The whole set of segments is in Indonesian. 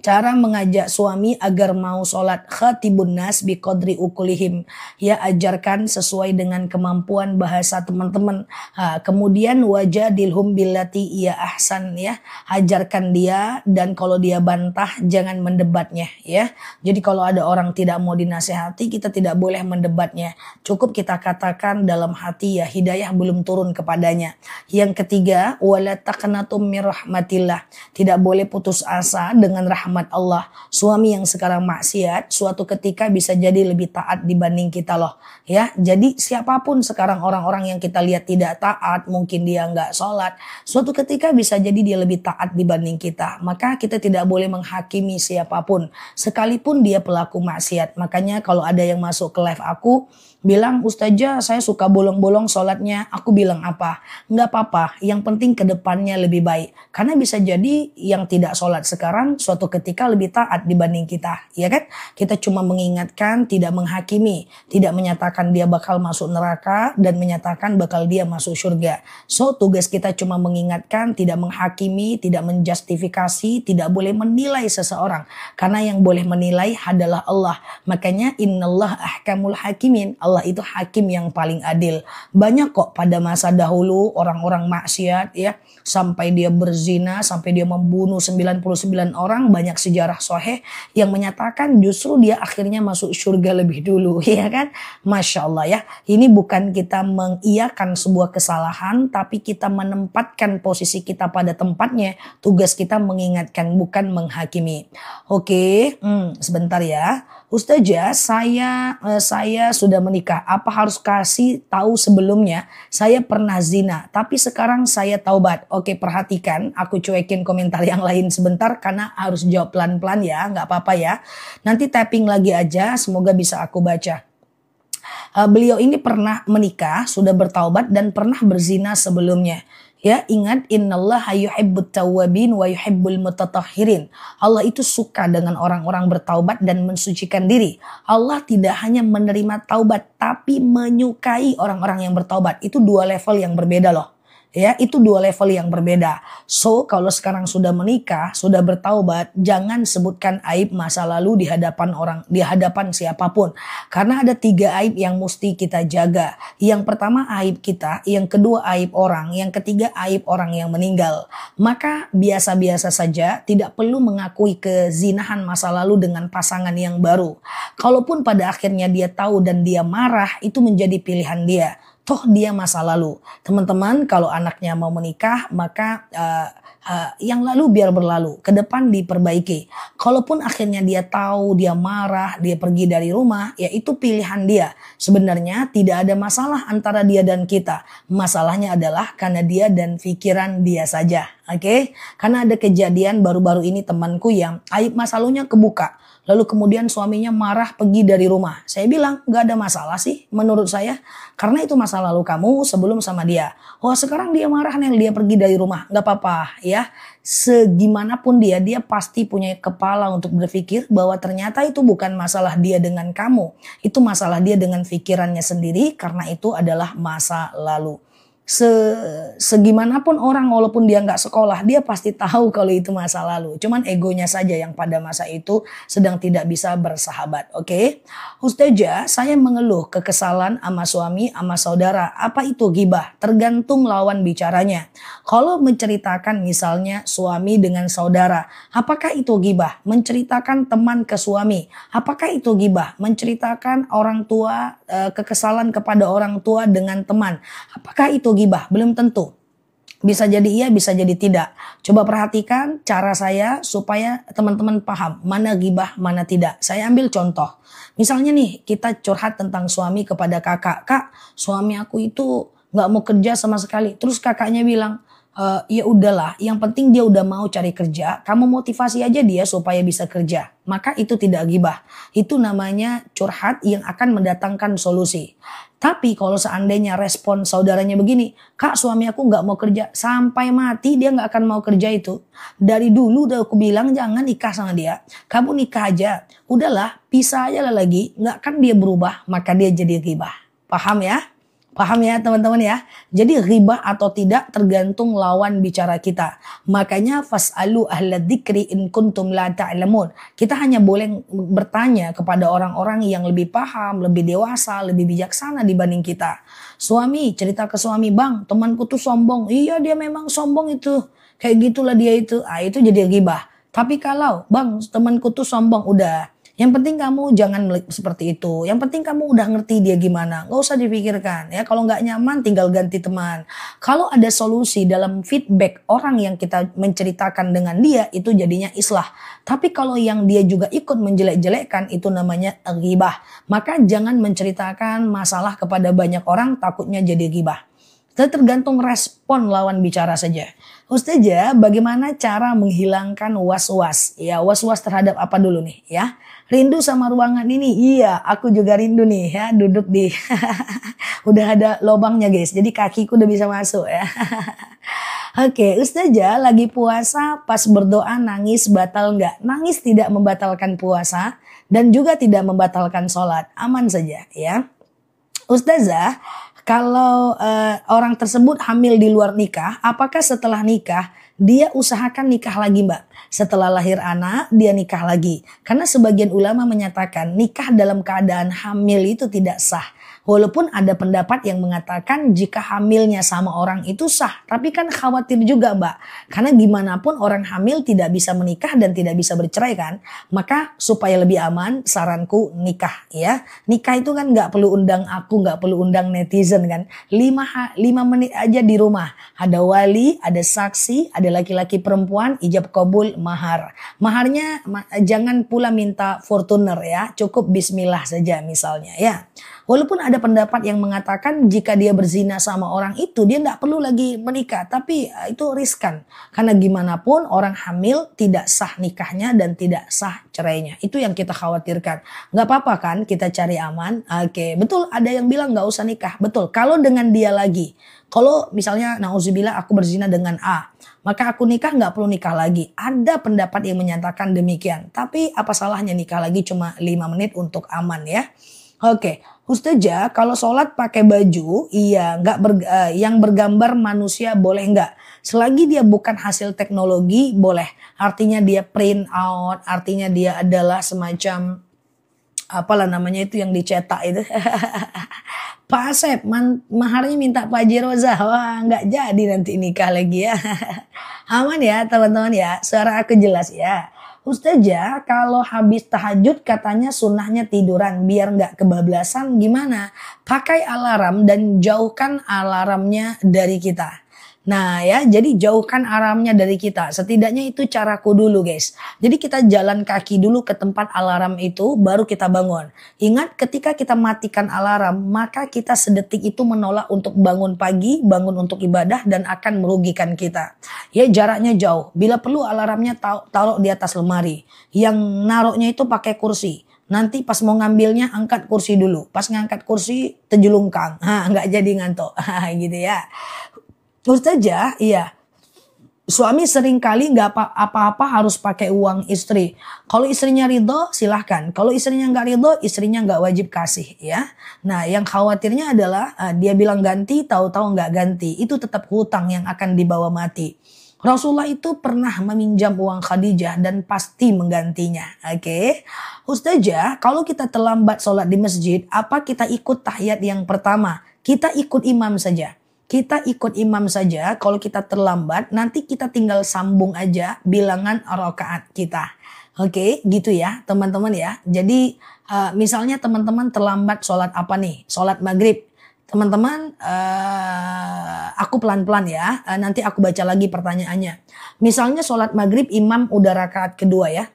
Cara mengajak suami agar mau sholat, khatibun nas biqadri ukulihim. Ya, ajarkan sesuai dengan kemampuan bahasa teman-teman. Kemudian wajadilhum billati ya ahsan, ya. Ajarkan dia, dan kalau dia bantah jangan mendebatnya, ya. Jadi kalau ada orang tidak mau dinasehati, kita tidak boleh mendebatnya. Cukup kita katakan dalam hati, ya hidayah belum turun kepadanya. Yang ketiga, wala taqnatum mir rahmatillah. Tidak boleh putus asa dengan rahmat Allah. Suami yang sekarang maksiat suatu ketika bisa jadi lebih taat dibanding kita loh, ya. Jadi siapapun sekarang orang-orang yang kita lihat tidak taat, mungkin dia nggak sholat, suatu ketika bisa jadi dia lebih taat dibanding kita. Maka kita tidak boleh menghakimi siapapun sekalipun dia pelaku maksiat. Makanya kalau ada yang masuk ke live aku bilang, Ustazah saya suka bolong-bolong sholatnya, aku bilang apa? Nggak apa-apa, yang penting ke depannya lebih baik. Karena bisa jadi yang tidak sholat sekarang suatu ketika lebih taat dibanding kita, ya kan? Kita cuma mengingatkan, tidak menghakimi, tidak menyatakan dia bakal masuk neraka dan menyatakan bakal dia masuk surga. So tugas kita cuma mengingatkan, tidak menghakimi, tidak menjustifikasi, tidak boleh menilai seseorang. Karena yang boleh menilai adalah Allah. Makanya innallah ahkamul hakimin. Allah itu hakim yang paling adil. Banyak kok pada masa dahulu orang-orang maksiat, ya, sampai dia berzina, sampai dia membunuh 99 orang, banyak sejarah sahih yang menyatakan justru dia akhirnya masuk surga lebih dulu, ya kan? Masya Allah, ya. Ini bukan kita mengiyakan sebuah kesalahan, tapi kita menempatkan posisi kita pada tempatnya. Tugas kita mengingatkan, bukan menghakimi. Oke, sebentar ya. Ustazah, saya sudah menikah. Apa harus kasih tahu sebelumnya? Saya pernah zina, tapi sekarang saya taubat. Oke, perhatikan. Aku cuekin komentar yang lain sebentar karena harus jawab pelan-pelan ya. Nggak apa-apa ya. Nanti tapping lagi aja. Semoga bisa aku baca. Beliau ini pernah menikah, sudah bertaubat dan pernah berzina sebelumnya. Ya, ingat innallaha yuhibbut tawwabin wa yuhibbul mutatahhirin. Allah itu suka dengan orang-orang bertaubat dan mensucikan diri. Allah tidak hanya menerima taubat tapi menyukai orang-orang yang bertaubat. Itu dua level yang berbeda loh. Ya, itu dua level yang berbeda. So, kalau sekarang sudah menikah, sudah bertaubat, jangan sebutkan aib masa lalu di hadapan orang, di hadapan siapapun. Karena ada 3 aib yang mesti kita jaga. Yang pertama aib kita, yang kedua aib orang, yang ketiga aib orang yang meninggal. Maka biasa-biasa saja, tidak perlu mengakui kezinahan masa lalu dengan pasangan yang baru. Kalaupun pada akhirnya dia tahu dan dia marah, itu menjadi pilihan dia. Toh dia masa lalu. Teman-teman, kalau anaknya mau menikah, maka yang lalu biar berlalu. Ke depan diperbaiki. Kalaupun akhirnya dia tahu, dia marah, dia pergi dari rumah, ya itu pilihan dia. Sebenarnya tidak ada masalah antara dia dan kita. Masalahnya adalah karena dia dan pikiran dia saja. Oke? Karena ada kejadian baru-baru ini temanku yang aib masa lalunya kebuka. Lalu kemudian suaminya marah pergi dari rumah. Saya bilang gak ada masalah sih menurut saya. Karena itu masa lalu kamu sebelum sama dia. Oh sekarang dia marah nih dia pergi dari rumah. Gak apa-apa ya. Segimanapun dia pasti punya kepala untuk berpikir bahwa ternyata itu bukan masalah dia dengan kamu. Itu masalah dia dengan pikirannya sendiri karena itu adalah masa lalu. Segimanapun orang walaupun dia nggak sekolah dia pasti tahu kalau itu masa lalu. Cuman egonya saja yang pada masa itu sedang tidak bisa bersahabat. Oke? Ustazah, saya mengeluh kekesalan sama suami sama saudara. Apa itu ghibah? Tergantung lawan bicaranya. Kalau menceritakan misalnya suami dengan saudara, apakah itu ghibah? Menceritakan teman ke suami, apakah itu ghibah? Menceritakan orang tua kekesalan kepada orang tua dengan teman, apakah itu ghibah? Belum tentu. Bisa jadi iya, bisa jadi tidak. Coba perhatikan cara saya supaya teman-teman paham mana ghibah, mana tidak. Saya ambil contoh. Misalnya nih kita curhat tentang suami kepada kakak. Kak, suami aku itu nggak mau kerja sama sekali. Terus kakaknya bilang, ya udahlah, yang penting dia udah mau cari kerja, kamu motivasi aja dia supaya bisa kerja. Maka itu tidak ghibah. Itu namanya curhat yang akan mendatangkan solusi. Tapi kalau seandainya respon saudaranya begini, Kak suami aku gak mau kerja, sampai mati dia gak akan mau kerja itu. Dari dulu udah aku bilang jangan nikah sama dia, kamu nikah aja. Udahlah, pisah aja lah lagi, gak kan dia berubah, maka dia jadi ghibah. Paham ya? Paham ya teman-teman ya? Jadi ghibah atau tidak tergantung lawan bicara kita. Makanya fas'alu ahla dzikri in kuntum la ta'lamun. Kita hanya boleh bertanya kepada orang-orang yang lebih paham, lebih dewasa, lebih bijaksana dibanding kita. Suami cerita ke suami, "Bang, temanku tuh sombong." "Iya, dia memang sombong itu. Kayak gitulah dia itu." Ah, itu jadi ghibah. Tapi kalau, "Bang, temanku tuh sombong." Udah. Yang penting kamu jangan seperti itu. Yang penting kamu udah ngerti dia gimana. Nggak usah dipikirkan ya. Kalau nggak nyaman tinggal ganti teman. Kalau ada solusi dalam feedback orang yang kita menceritakan dengan dia itu jadinya islah. Tapi kalau yang dia juga ikut menjelek-jelekkan itu namanya ghibah. Maka jangan menceritakan masalah kepada banyak orang takutnya jadi ghibah. Tergantung respon lawan bicara saja. Ustazah, bagaimana cara menghilangkan was-was? Ya, was-was terhadap apa dulu nih ya? Rindu sama ruangan ini? Iya, aku juga rindu nih ya, duduk di udah ada lobangnya guys. Jadi kakiku udah bisa masuk ya. Oke, Ustazah lagi puasa pas berdoa nangis batal nggak? Nangis tidak membatalkan puasa dan juga tidak membatalkan sholat. Aman saja ya. Ustazah, kalau orang tersebut hamil di luar nikah, apakah setelah nikah dia usahakan nikah lagi Mbak? Setelah lahir anak dia nikah lagi. Karena sebagian ulama menyatakan nikah dalam keadaan hamil itu tidak sah. Walaupun ada pendapat yang mengatakan jika hamilnya sama orang itu sah. Tapi kan khawatir juga Mbak. Karena gimana pun orang hamil tidak bisa menikah dan tidak bisa bercerai kan. Maka supaya lebih aman saranku nikah ya. Nikah itu kan gak perlu undang aku, gak perlu undang netizen kan. 5 menit aja di rumah. Ada wali, ada saksi, ada laki-laki perempuan, ijab kabul, mahar. Maharnya jangan pula minta Fortuner ya. Cukup bismillah saja misalnya ya. Walaupun ada pendapat yang mengatakan jika dia berzina sama orang itu dia tidak perlu lagi menikah. Tapi itu riskan. Karena gimana pun orang hamil tidak sah nikahnya dan tidak sah cerainya. Itu yang kita khawatirkan. Gak apa-apa kan kita cari aman. Oke, betul ada yang bilang gak usah nikah. Betul, kalau dengan dia lagi. Kalau misalnya na'udzubillah aku berzina dengan A. Maka aku nikah gak perlu nikah lagi. Ada pendapat yang menyatakan demikian. Tapi apa salahnya nikah lagi cuma 5 menit untuk aman ya. Oke, Ustazah, kalau sholat pakai baju, iya, yang bergambar manusia boleh nggak? Selagi dia bukan hasil teknologi, boleh. Artinya dia print out, artinya dia adalah semacam apalah namanya itu yang dicetak itu. Pak Asep, maharnya minta Pak Jiroza. Wah, nggak jadi nanti nikah lagi ya. Aman ya teman-teman ya, suara aku jelas ya. Ustazah, kalau habis tahajud katanya sunnahnya tiduran biar nggak kebablasan gimana? Pakai alarm dan jauhkan alarmnya dari kita. Nah ya, jadi jauhkan alarmnya dari kita. Setidaknya itu caraku dulu guys. Jadi kita jalan kaki dulu ke tempat alarm itu baru kita bangun. Ingat ketika kita matikan alarm maka kita sedetik itu menolak untuk bangun pagi, bangun untuk ibadah dan akan merugikan kita. Ya jaraknya jauh. Bila perlu alarmnya taruh di atas lemari. Yang naruhnya itu pakai kursi. Nanti pas mau ngambilnya angkat kursi dulu. Pas ngangkat kursi terjelungkang. Nggak jadi ngantuk. Gitu ya. Ustazah, iya. Suami sering kali nggak apa-apa harus pakai uang istri. Kalau istrinya ridho silahkan. Kalau istrinya nggak ridho, istrinya nggak wajib kasih ya. Nah yang khawatirnya adalah dia bilang ganti, tahu-tahu nggak ganti. Itu tetap hutang yang akan dibawa mati. Rasulullah itu pernah meminjam uang Khadijah dan pasti menggantinya. Oke. Ustazah, kalau kita terlambat sholat di masjid, apa kita ikut tahiyat yang pertama? Kita ikut imam saja. Kita ikut imam saja, kalau kita terlambat nanti kita tinggal sambung aja bilangan rakaat kita. Oke, gitu ya teman-teman ya. Jadi misalnya teman-teman terlambat sholat apa nih? Sholat maghrib. Teman-teman aku pelan-pelan ya, nanti aku baca lagi pertanyaannya. Misalnya sholat maghrib imam udah rakaat kedua ya.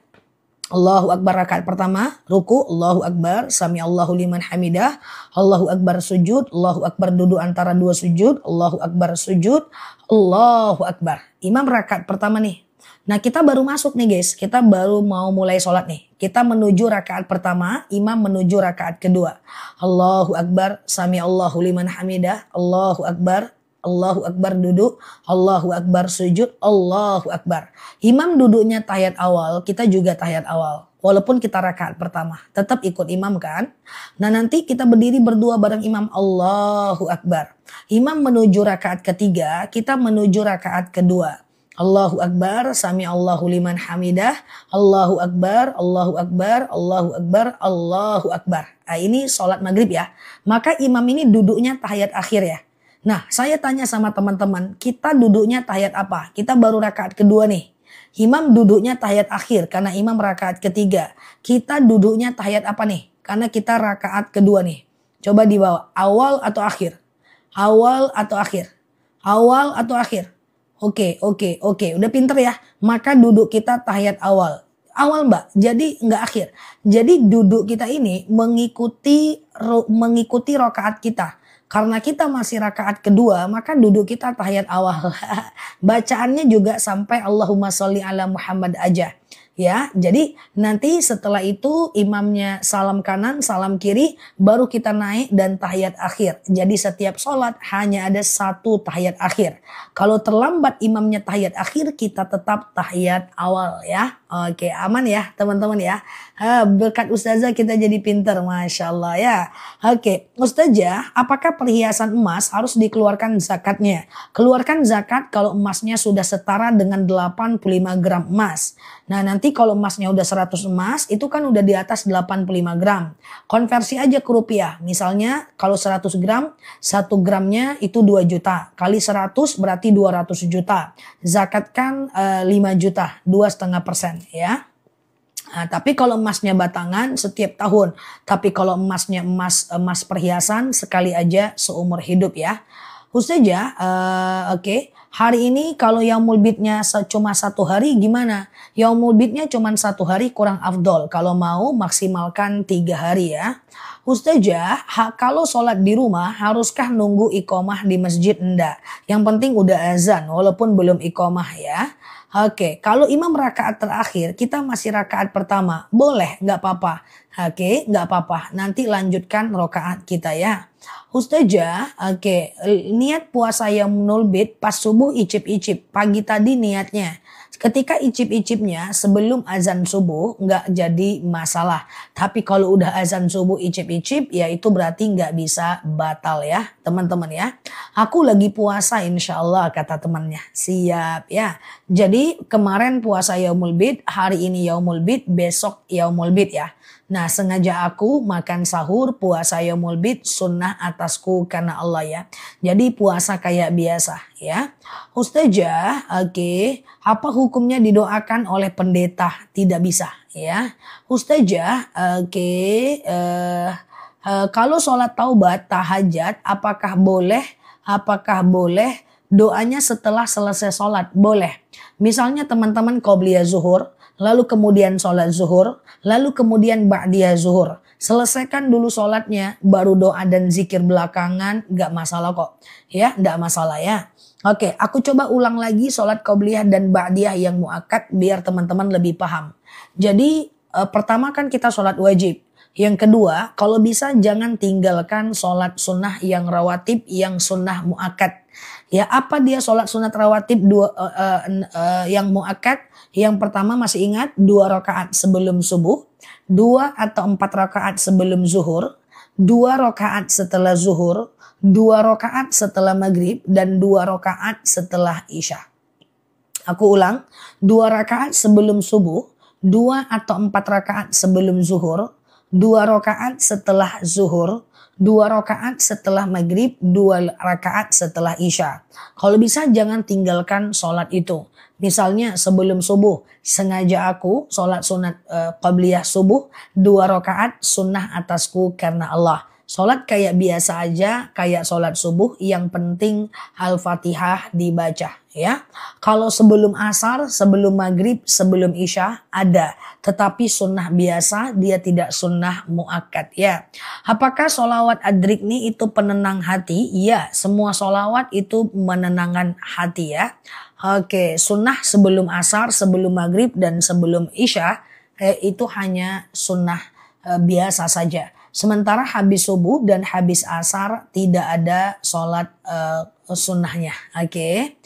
Allahu Akbar rakaat pertama, ruku, Allahu Akbar, sami Allahu liman hamidah, Allahu Akbar sujud, Allahu Akbar duduk antara dua sujud, Allahu Akbar sujud, Allahu Akbar. Imam rakaat pertama nih. Nah kita baru masuk nih guys, kita baru mau mulai sholat nih. Kita menuju rakaat pertama, imam menuju rakaat kedua. Allahu Akbar, sami Allahu liman hamidah, Allahu Akbar. Allahu Akbar duduk, Allahu Akbar sujud, Allahu Akbar. Imam duduknya tahiyat awal, kita juga tahiyat awal. walaupun kita rakaat pertama. Tetap ikut imam kan. Nah nanti kita berdiri berdua bareng imam, Allahu Akbar. Imam menuju rakaat ketiga, kita menuju rakaat kedua. Allahu Akbar, sami Allahu liman hamidah, Allahu Akbar, Allahu Akbar, Allahu Akbar, Allahu Akbar. Nah, ini sholat maghrib ya. Maka imam ini duduknya tahiyat akhir ya. Nah, saya tanya sama teman-teman, kita duduknya tahiyat apa? Kita baru rakaat kedua nih. Imam duduknya tahiyat akhir karena imam rakaat ketiga. Kita duduknya tahiyat apa nih? Karena kita rakaat kedua nih. Coba dibawa, awal atau akhir? Awal atau akhir? Awal atau akhir? Oke. Udah pinter ya. Maka duduk kita tahiyat awal. Awal mbak, jadi nggak akhir. Jadi duduk kita ini mengikuti rakaat kita. Karena kita masih rakaat kedua, maka duduk kita tahiyat awal. Bacaannya juga sampai Allahumma sholli ala Muhammad aja. Ya, jadi nanti setelah itu imamnya salam kanan, salam kiri, baru kita naik dan tahiyat akhir. Jadi setiap sholat hanya ada satu tahiyat akhir. Kalau terlambat imamnya tahiyat akhir, kita tetap tahiyat awal ya. Oke, aman ya teman-teman ya. Berkat Ustazah kita jadi pinter, Masya Allah ya. Oke, Ustazah, apakah perhiasan emas harus dikeluarkan zakatnya? Keluarkan zakat kalau emasnya sudah setara dengan 85 gram emas. Nah nanti kalau emasnya udah 100 emas, itu kan udah di atas 85 gram. Konversi aja ke rupiah. Misalnya kalau 100 gram, 1 gramnya itu 2 juta. Kali 100 berarti 200 juta. Zakatkan 5 juta, 2,5% ya. Nah, tapi kalau emasnya batangan setiap tahun. Tapi kalau emasnya emas perhiasan sekali aja seumur hidup ya. Ustazah, oke. Hari ini kalau yaumul bidnya cuma 1 hari gimana? Yaumul bidnya cuma 1 hari kurang afdol. Kalau mau maksimalkan 3 hari ya. Ustazah, kalau sholat di rumah haruskah nunggu iqomah di masjid? Enggak. Yang penting udah azan walaupun belum iqomah ya. Oke, kalau imam rakaat terakhir kita masih rakaat pertama, boleh, nggak apa-apa. Oke, nggak apa-apa. Nanti lanjutkan rakaat kita ya. Ustazah, oke, niat puasa yaumul bid pas subuh icip-icip. Pagi tadi niatnya. Ketika icip-icipnya sebelum azan subuh nggak jadi masalah. Tapi kalau udah azan subuh icip-icip ya itu berarti nggak bisa batal ya teman-teman ya. Aku lagi puasa insya Allah kata temannya. Siap ya. Jadi kemarin puasa yaumul bid, hari ini yaumul bid, besok yaumul bid ya. Nah sengaja aku makan sahur puasa yaumul bid sunnah atasku karena Allah ya. Jadi puasa kayak biasa ya. Ustazah, oke, apa hukumnya didoakan oleh pendeta? Tidak bisa ya. Ustazah, oke, kalau sholat taubat tahajat apakah boleh? Apakah boleh doanya setelah selesai sholat? Boleh. Misalnya teman-teman qobliyah zuhur, lalu kemudian sholat zuhur, lalu kemudian ba'diyah zuhur. Selesaikan dulu sholatnya, baru doa dan zikir belakangan, gak masalah kok. Ya, gak masalah ya. Oke, aku coba ulang lagi sholat qobliyah dan ba'diyah yang muakkad biar teman-teman lebih paham. Jadi pertama kan kita sholat wajib. Yang kedua, kalau bisa jangan tinggalkan sholat sunnah yang rawatib, yang sunnah muakkad. Ya, apa dia sholat sunat rawatib yang muakkad? Yang pertama masih ingat 2 rakaat sebelum subuh, 2 atau 4 rakaat sebelum zuhur, 2 rakaat setelah zuhur, 2 rakaat setelah maghrib, dan 2 rakaat setelah isya. Aku ulang, 2 rakaat sebelum subuh, 2 atau 4 rakaat sebelum zuhur, 2 rakaat setelah zuhur, 2 rakaat setelah maghrib, 2 rakaat setelah isya. Kalau bisa jangan tinggalkan sholat itu. Misalnya sebelum subuh, sengaja aku sholat sunat qabliyah subuh, 2 rakaat sunnah atasku karena Allah. Sholat kayak biasa aja, kayak sholat subuh, yang penting Al-Fatihah dibaca ya. Kalau sebelum asar, sebelum maghrib, sebelum isya ada. Tetapi sunnah biasa, dia tidak sunnah muakkad ya. Apakah sholawat adrikni itu penenang hati? Ya, semua sholawat itu menenangkan hati ya. Oke, sunnah sebelum asar, sebelum maghrib, dan sebelum isya itu hanya sunnah biasa saja. Sementara habis subuh dan habis asar tidak ada sholat sunnahnya. Oke.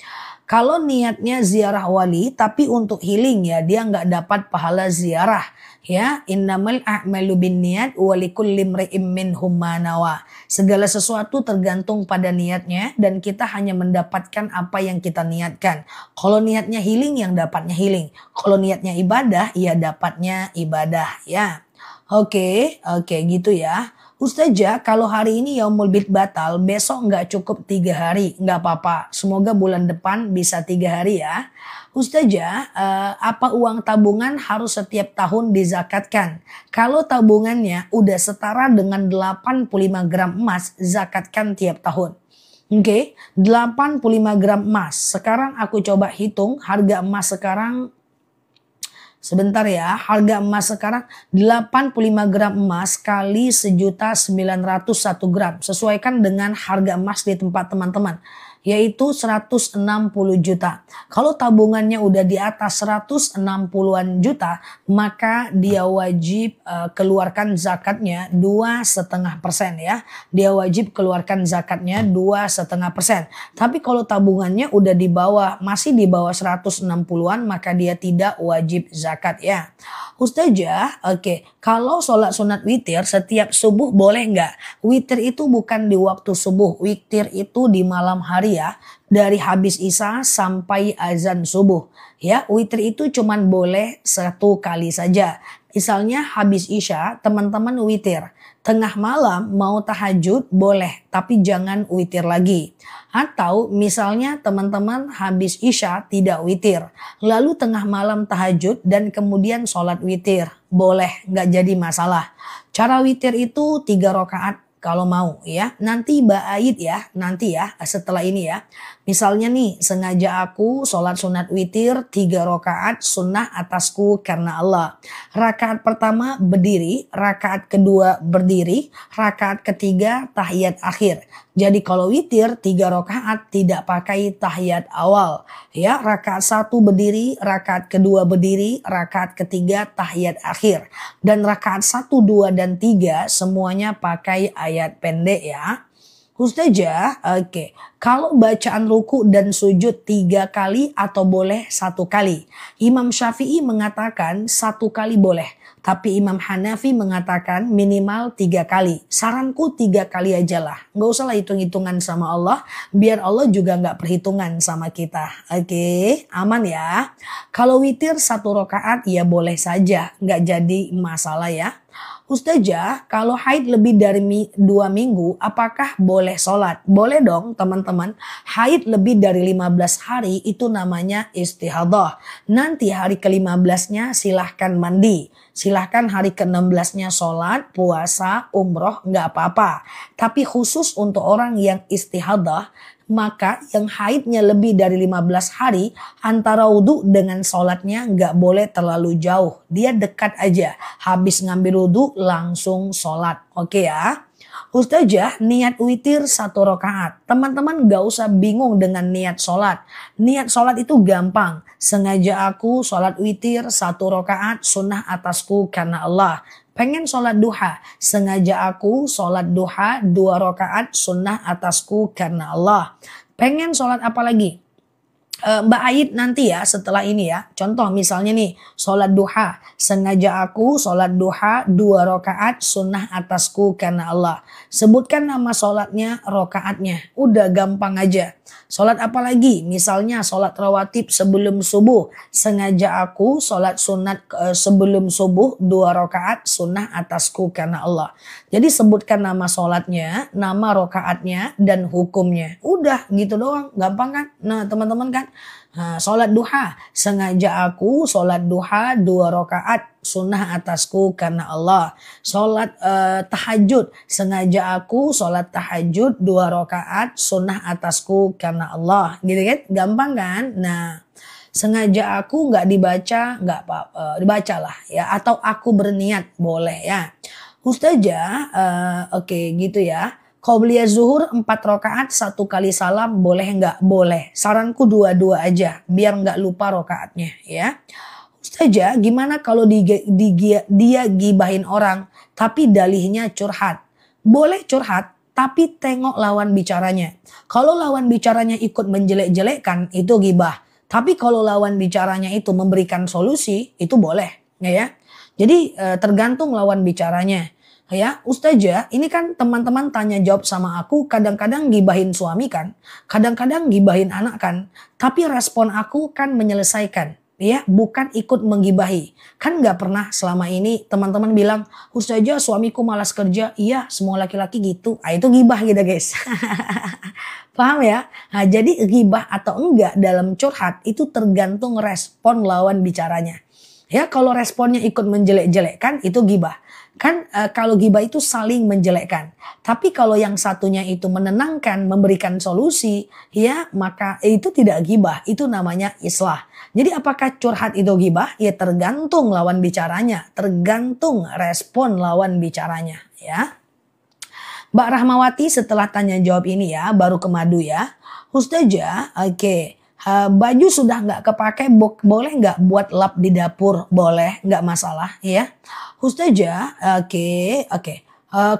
Kalau niatnya ziarah wali tapi untuk healing ya dia nggak dapat pahala ziarah. Ya, innamal a'malu binniyat wa likulli imri'im minhum ma nawa. Segala sesuatu tergantung pada niatnya dan kita hanya mendapatkan apa yang kita niatkan. Kalau niatnya healing yang dapatnya healing. Kalau niatnya ibadah ya dapatnya ibadah ya. Oke, gitu ya. Ustazah, kalau hari ini Yaumul Bid batal, besok nggak cukup 3 hari, nggak apa-apa. Semoga bulan depan bisa 3 hari ya. Ustazah, apa uang tabungan harus setiap tahun dizakatkan? Kalau tabungannya udah setara dengan 85 gram emas, zakatkan tiap tahun. Oke, 85 gram emas. Sekarang aku coba hitung harga emas sekarang. Sebentar ya, harga emas sekarang 85 gram emas kali 1.901 gram. Sesuaikan dengan harga emas di tempat teman-teman, yaitu 160 juta. Kalau tabungannya udah di atas 160-an juta, maka dia wajib keluarkan zakatnya 2,5% ya. Dia wajib keluarkan zakatnya 2,5%. Tapi kalau tabungannya udah di bawah, masih di bawah 160-an, maka dia tidak wajib zakat ya. Ustazah, oke, kalau sholat sunat witir setiap subuh boleh nggak? Witir itu bukan di waktu subuh, witir itu di malam hari ya, dari habis isya sampai azan subuh. Ya, witir itu cuman boleh 1 kali saja. Misalnya habis isya teman-teman witir. Tengah malam mau tahajud boleh, tapi jangan witir lagi. Atau misalnya teman-teman habis isya tidak witir. Lalu tengah malam tahajud dan kemudian sholat witir. Boleh, nggak jadi masalah. Cara witir itu 3 rakaat kalau mau ya. Nanti ba'id ya, nanti ya setelah ini ya. Misalnya nih, sengaja aku sholat sunat witir 3 rakaat sunnah atasku karena Allah. Rakaat pertama berdiri, rakaat kedua berdiri, rakaat ketiga tahiyat akhir. Jadi kalau witir 3 rakaat tidak pakai tahiyat awal. Ya, rakaat 1 berdiri, rakaat kedua berdiri, rakaat ketiga tahiyat akhir. Dan rakaat 1, 2, dan 3 semuanya pakai ayat pendek ya. Ustazah, oke. Kalau bacaan ruku dan sujud 3 kali atau boleh 1 kali? Imam Syafi'i mengatakan 1 kali boleh. Tapi Imam Hanafi mengatakan minimal 3 kali. Saranku 3 kali aja lah. Nggak usah lah hitung-hitungan sama Allah. Biar Allah juga nggak perhitungan sama kita. Oke, aman ya. Kalau witir 1 rakaat ya boleh saja. Nggak jadi masalah ya. Ustazah, kalau haid lebih dari 2 minggu, apakah boleh sholat? Boleh dong teman-teman. Haid lebih dari 15 hari itu namanya istihadah. Nanti hari ke-15-nya silahkan mandi. Silahkan hari ke-16-nya sholat, puasa, umroh, nggak apa-apa. Tapi khusus untuk orang yang istihadah, maka yang haidnya lebih dari 15 hari antara wudhu dengan sholatnya nggak boleh terlalu jauh. Dia dekat aja. Habis ngambil wudhu langsung sholat. Oke ya. Ustazah, niat witir 1 rakaat. Teman-teman gak usah bingung dengan niat sholat. Niat sholat itu gampang. Sengaja aku sholat witir 1 rakaat sunnah atasku karena Allah. Pengen sholat duha, sengaja aku sholat duha 2 rakaat sunnah atasku karena Allah. Pengen sholat apa lagi? Mbak Aid nanti ya setelah ini ya. Contoh misalnya nih sholat duha. Sengaja aku sholat duha 2 rakaat sunnah atasku karena Allah. Sebutkan nama sholatnya, rakaatnya. Udah gampang aja. Sholat apa lagi? Misalnya sholat rawatib sebelum subuh. Sengaja aku sholat sunat sebelum subuh 2 rakaat sunnah atasku karena Allah. Jadi sebutkan nama sholatnya, nama rakaatnya, dan hukumnya. Udah gitu doang. Gampang kan? Nah teman-teman kan. Sholat duha. Sengaja aku sholat duha 2 rakaat sunnah atasku karena Allah. Sholat tahajud. Sengaja aku sholat tahajud 2 rakaat sunnah atasku karena Allah. Gitu kan? Gampang kan? Nah, sengaja aku nggak dibaca, nggak apa-apa, dibacalah ya. Atau aku berniat boleh ya. Ustazah, oke gitu ya. Qobliyah zuhur 4 rakaat 1 kali salam boleh nggak? Boleh. Saranku 2-2 aja biar nggak lupa rakaatnya ya. Ustazah, gimana kalau dia gibahin orang tapi dalihnya curhat? Boleh curhat tapi tengok lawan bicaranya. Kalau lawan bicaranya ikut menjelek-jelekkan, itu ghibah. Tapi kalau lawan bicaranya itu memberikan solusi, itu boleh, ya. Jadi tergantung lawan bicaranya. Ya, Ustazah, ini kan teman-teman tanya jawab sama aku, kadang-kadang gibahin suami kan, kadang-kadang gibahin anak kan, tapi respon aku kan menyelesaikan, ya, bukan ikut menggibahi. Kan nggak pernah selama ini teman-teman bilang, Ustazah suamiku malas kerja, iya semua laki-laki gitu, itu gibah gitu guys. Paham ya? Nah, jadi gibah atau enggak dalam curhat itu tergantung respon lawan bicaranya. Ya, kalau responnya ikut menjelek-jelekkan itu gibah. Kan kalau gibah itu saling menjelekkan. Tapi kalau yang satunya itu menenangkan, memberikan solusi, ya maka itu tidak gibah, itu namanya islah. Jadi apakah curhat itu gibah? Ya tergantung lawan bicaranya, tergantung respon lawan bicaranya, ya. Mbak Rahmawati setelah tanya jawab ini ya, baru ke Madu ya. Ustazah, oke. Baju sudah nggak kepake, boleh nggak buat lap di dapur? Boleh, nggak masalah ya. Ustazah, oke.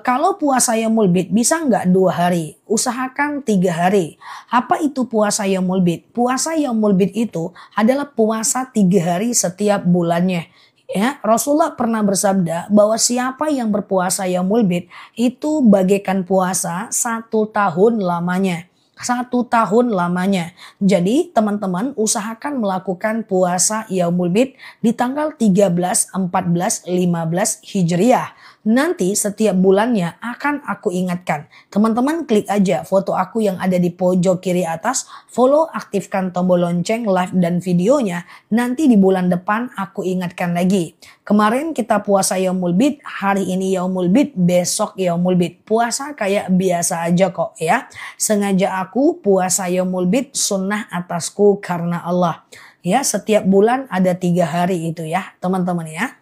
Kalau puasa yaumul bid bisa nggak 2 hari? Usahakan 3 hari. Apa itu puasa yaumul bid? Puasa yaumul bid itu adalah puasa 3 hari setiap bulannya. Ya, Rasulullah pernah bersabda bahwa siapa yang berpuasa yaumul bid itu bagaikan puasa 1 tahun lamanya. 1 tahun lamanya. Jadi teman-teman usahakan melakukan puasa yaumul bid di tanggal 13, 14, 15 Hijriah. Nanti setiap bulannya akan aku ingatkan. Teman-teman klik aja foto aku yang ada di pojok kiri atas. Follow, aktifkan tombol lonceng, live dan videonya. Nanti di bulan depan aku ingatkan lagi. Kemarin kita puasa yaumul bid, hari ini yaumul bid, besok yaumul bid. Puasa kayak biasa aja kok ya. Sengaja aku puasa yaumul bid sunnah atasku karena Allah. Ya, setiap bulan ada 3 hari itu ya teman-teman ya.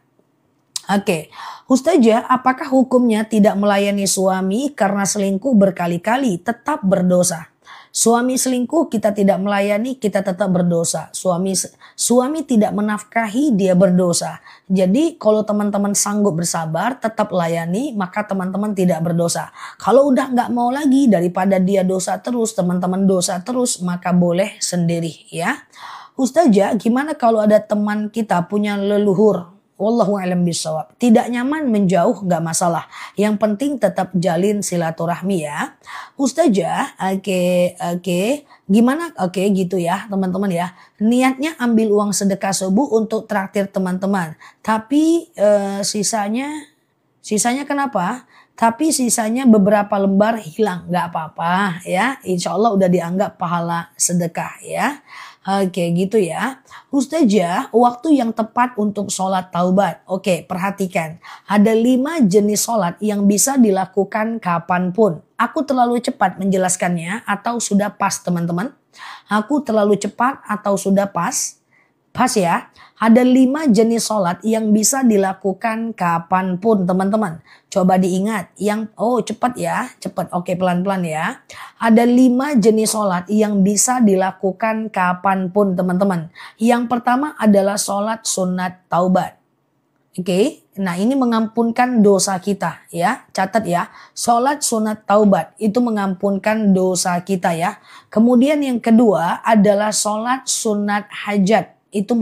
Oke, Ustazah, apakah hukumnya tidak melayani suami karena selingkuh berkali-kali tetap berdosa? Suami selingkuh kita tidak melayani, kita tetap berdosa. Suami tidak menafkahi, dia berdosa. Jadi kalau teman-teman sanggup bersabar, tetap layani, maka teman-teman tidak berdosa. Kalau udah nggak mau lagi, daripada dia dosa terus, teman-teman dosa terus, maka boleh sendiri ya. Ustazah, gimana kalau ada teman kita punya leluhur? Wallahu a'lam bishawab. Tidak nyaman menjauh gak masalah. Yang penting tetap jalin silaturahmi ya. Ustazah, oke. Gimana? Oke gitu ya teman-teman ya. Niatnya ambil uang sedekah subuh untuk traktir teman-teman. Tapi sisanya kenapa? Tapi sisanya beberapa lembar hilang. Gak apa-apa ya. Insya Allah udah dianggap pahala sedekah ya. Oke gitu ya. Ustazah, waktu yang tepat untuk sholat taubat. Oke, perhatikan. Ada 5 jenis sholat yang bisa dilakukan kapanpun. Aku terlalu cepat menjelaskannya atau sudah pas teman-teman? Aku terlalu cepat atau sudah pas? Pas ya. Ada 5 jenis sholat yang bisa dilakukan kapanpun teman-teman. Coba diingat. Cepat ya. Cepat. Oke, pelan-pelan ya. Ada 5 jenis sholat yang bisa dilakukan kapanpun teman-teman. Yang pertama adalah sholat sunat taubat. Oke. Nah ini mengampunkan dosa kita ya. Catat ya. Sholat sunat taubat itu mengampunkan dosa kita ya. Kemudian yang kedua adalah sholat sunat hajat. Itu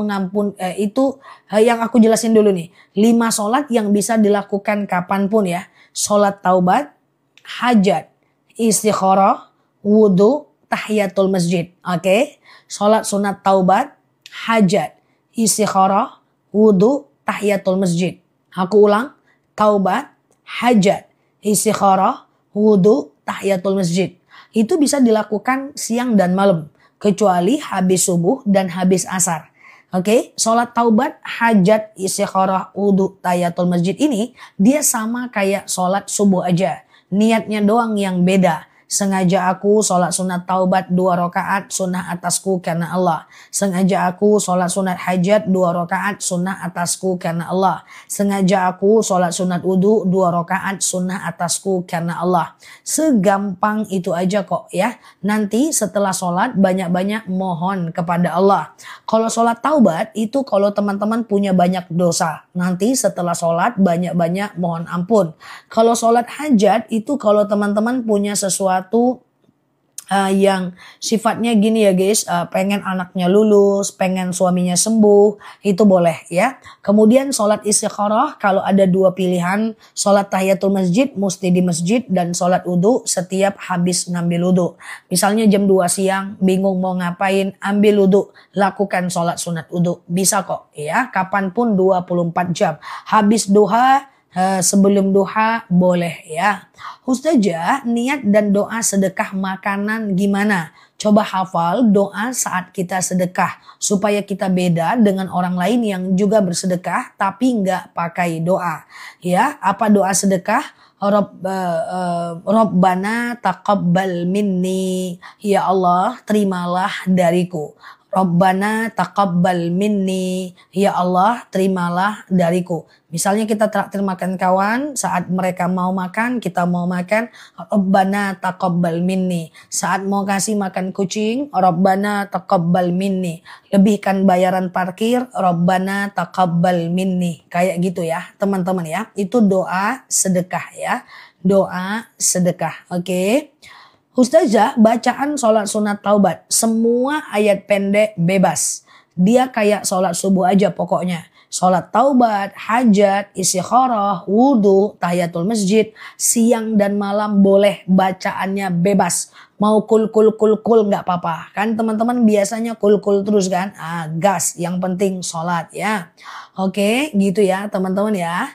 yang aku jelasin dulu nih. 5 sholat yang bisa dilakukan kapanpun ya. Sholat taubat, hajat, istikharah, wudhu, tahiyatul masjid. Oke. Sholat sunat taubat, hajat, istikharah, wudhu, tahiyatul masjid. Aku ulang. Taubat, hajat, istikharah, wudhu, tahiyatul masjid. Itu bisa dilakukan siang dan malam. Kecuali habis subuh dan habis asar. Oke, sholat taubat, hajat, istikharah, wudhu, tahiyatul masjid ini dia sama kayak sholat subuh aja. Niatnya doang yang beda. Sengaja aku sholat sunat taubat 2 rakaat sunnah atasku karena Allah. Sengaja aku sholat sunat hajat 2 rakaat sunnah atasku karena Allah. Sengaja aku sholat sunat wudu 2 rakaat sunnah atasku karena Allah. Segampang itu aja kok ya. Nanti setelah sholat banyak-banyak mohon kepada Allah. Kalau sholat taubat itu kalau teman-teman punya banyak dosa. Nanti setelah sholat banyak-banyak mohon ampun. Kalau sholat hajat itu kalau teman-teman punya sesuatu yang sifatnya gini ya guys, pengen anaknya lulus, pengen suaminya sembuh, itu boleh ya. Kemudian sholat istikharah kalau ada 2 pilihan, sholat tahiyatul masjid mesti di masjid dan sholat wudu setiap habis ngambil wudu. Misalnya jam 2 siang bingung mau ngapain, ambil wudu, lakukan sholat sunat wudu, bisa kok ya, kapanpun 24 jam. Habis duha, sebelum duha boleh ya. Ustazah, niat dan doa sedekah makanan gimana? Coba hafal doa saat kita sedekah supaya kita beda dengan orang lain yang juga bersedekah tapi nggak pakai doa. Ya, apa doa sedekah? Rabbana taqabbal minni, ya Allah terimalah dariku. Rabbana taqabbal minni, ya Allah terimalah dariku. Misalnya kita traktir makan kawan, saat mereka mau makan, kita mau makan, Rabbana taqabbal minni. Saat mau kasih makan kucing, Rabbana taqabbal minni. Lebihkan bayaran parkir, Rabbana taqabbal minni. Kayak gitu ya teman-teman ya. Itu doa sedekah ya. Doa sedekah, oke. Ustazah, bacaan sholat sunat taubat, semua ayat pendek bebas. Dia kayak sholat subuh aja pokoknya. Sholat taubat, hajat, istikharah, wudu, tahiyatul masjid, siang dan malam boleh, bacaannya bebas. Mau kul nggak apa-apa. Kan teman-teman biasanya kul terus kan. Gas, yang penting sholat ya. Oke, gitu ya teman-teman ya.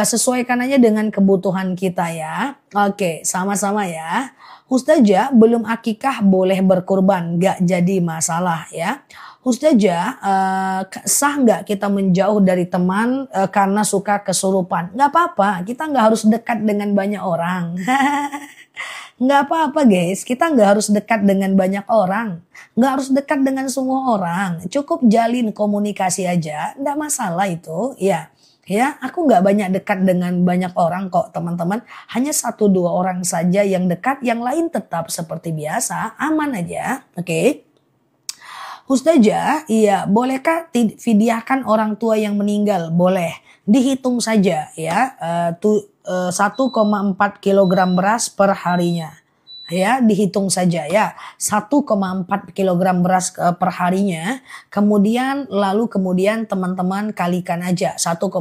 Sesuaikan aja dengan kebutuhan kita ya. Oke, sama-sama ya. Ustazah, belum akikah boleh berkurban, gak jadi masalah ya. Ustazah, sah gak kita menjauh dari teman karena suka kesurupan? Gak apa-apa, kita gak harus dekat dengan banyak orang. Gak apa-apa guys, kita gak harus dekat dengan banyak orang. Gak harus dekat dengan semua orang. Cukup jalin komunikasi aja, gak masalah itu ya. Ya, aku nggak banyak dekat dengan banyak orang kok teman-teman. Hanya 1-2 orang saja yang dekat, yang lain tetap seperti biasa, aman aja. Oke. Ustazah, iya, bolehkah fidyahkan orang tua yang meninggal? Boleh. Dihitung saja ya, 1,4 kilogram beras per harinya. Ya, dihitung saja ya, 1,4 kilogram beras per harinya. Kemudian teman-teman kalikan aja 1,4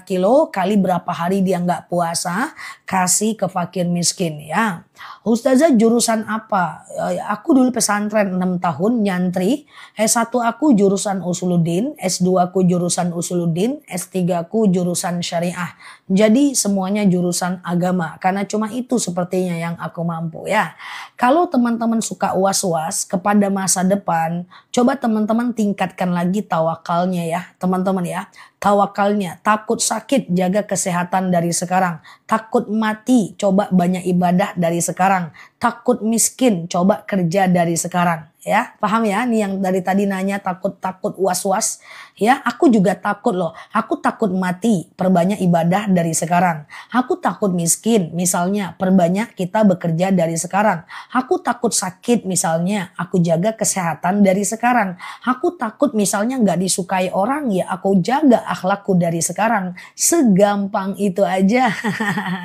kilo kali berapa hari dia nggak puasa, kasih ke fakir miskin ya. Ustazah, jurusan apa? Aku dulu pesantren 6 tahun nyantri. S1 aku jurusan Usuluddin, S2 aku jurusan Usuluddin, S3 aku jurusan syariah. Jadi semuanya jurusan agama karena cuma itu sepertinya yang aku mampu ya. Kalau teman-teman suka was-was kepada masa depan, coba teman-teman tingkatkan lagi tawakalnya ya, teman-teman ya. Tawakalnya, takut sakit, jaga kesehatan dari sekarang. Takut mati, coba banyak ibadah dari sekarang. Takut miskin, coba kerja dari sekarang. Ya, paham ya? Nih yang dari tadi nanya takut was-was. Ya, aku juga takut loh. Aku takut mati, perbanyak ibadah dari sekarang. Aku takut miskin, misalnya perbanyak kita bekerja dari sekarang. Aku takut sakit, misalnya aku jaga kesehatan dari sekarang. Aku takut misalnya nggak disukai orang, ya aku jaga akhlakku dari sekarang. Segampang itu aja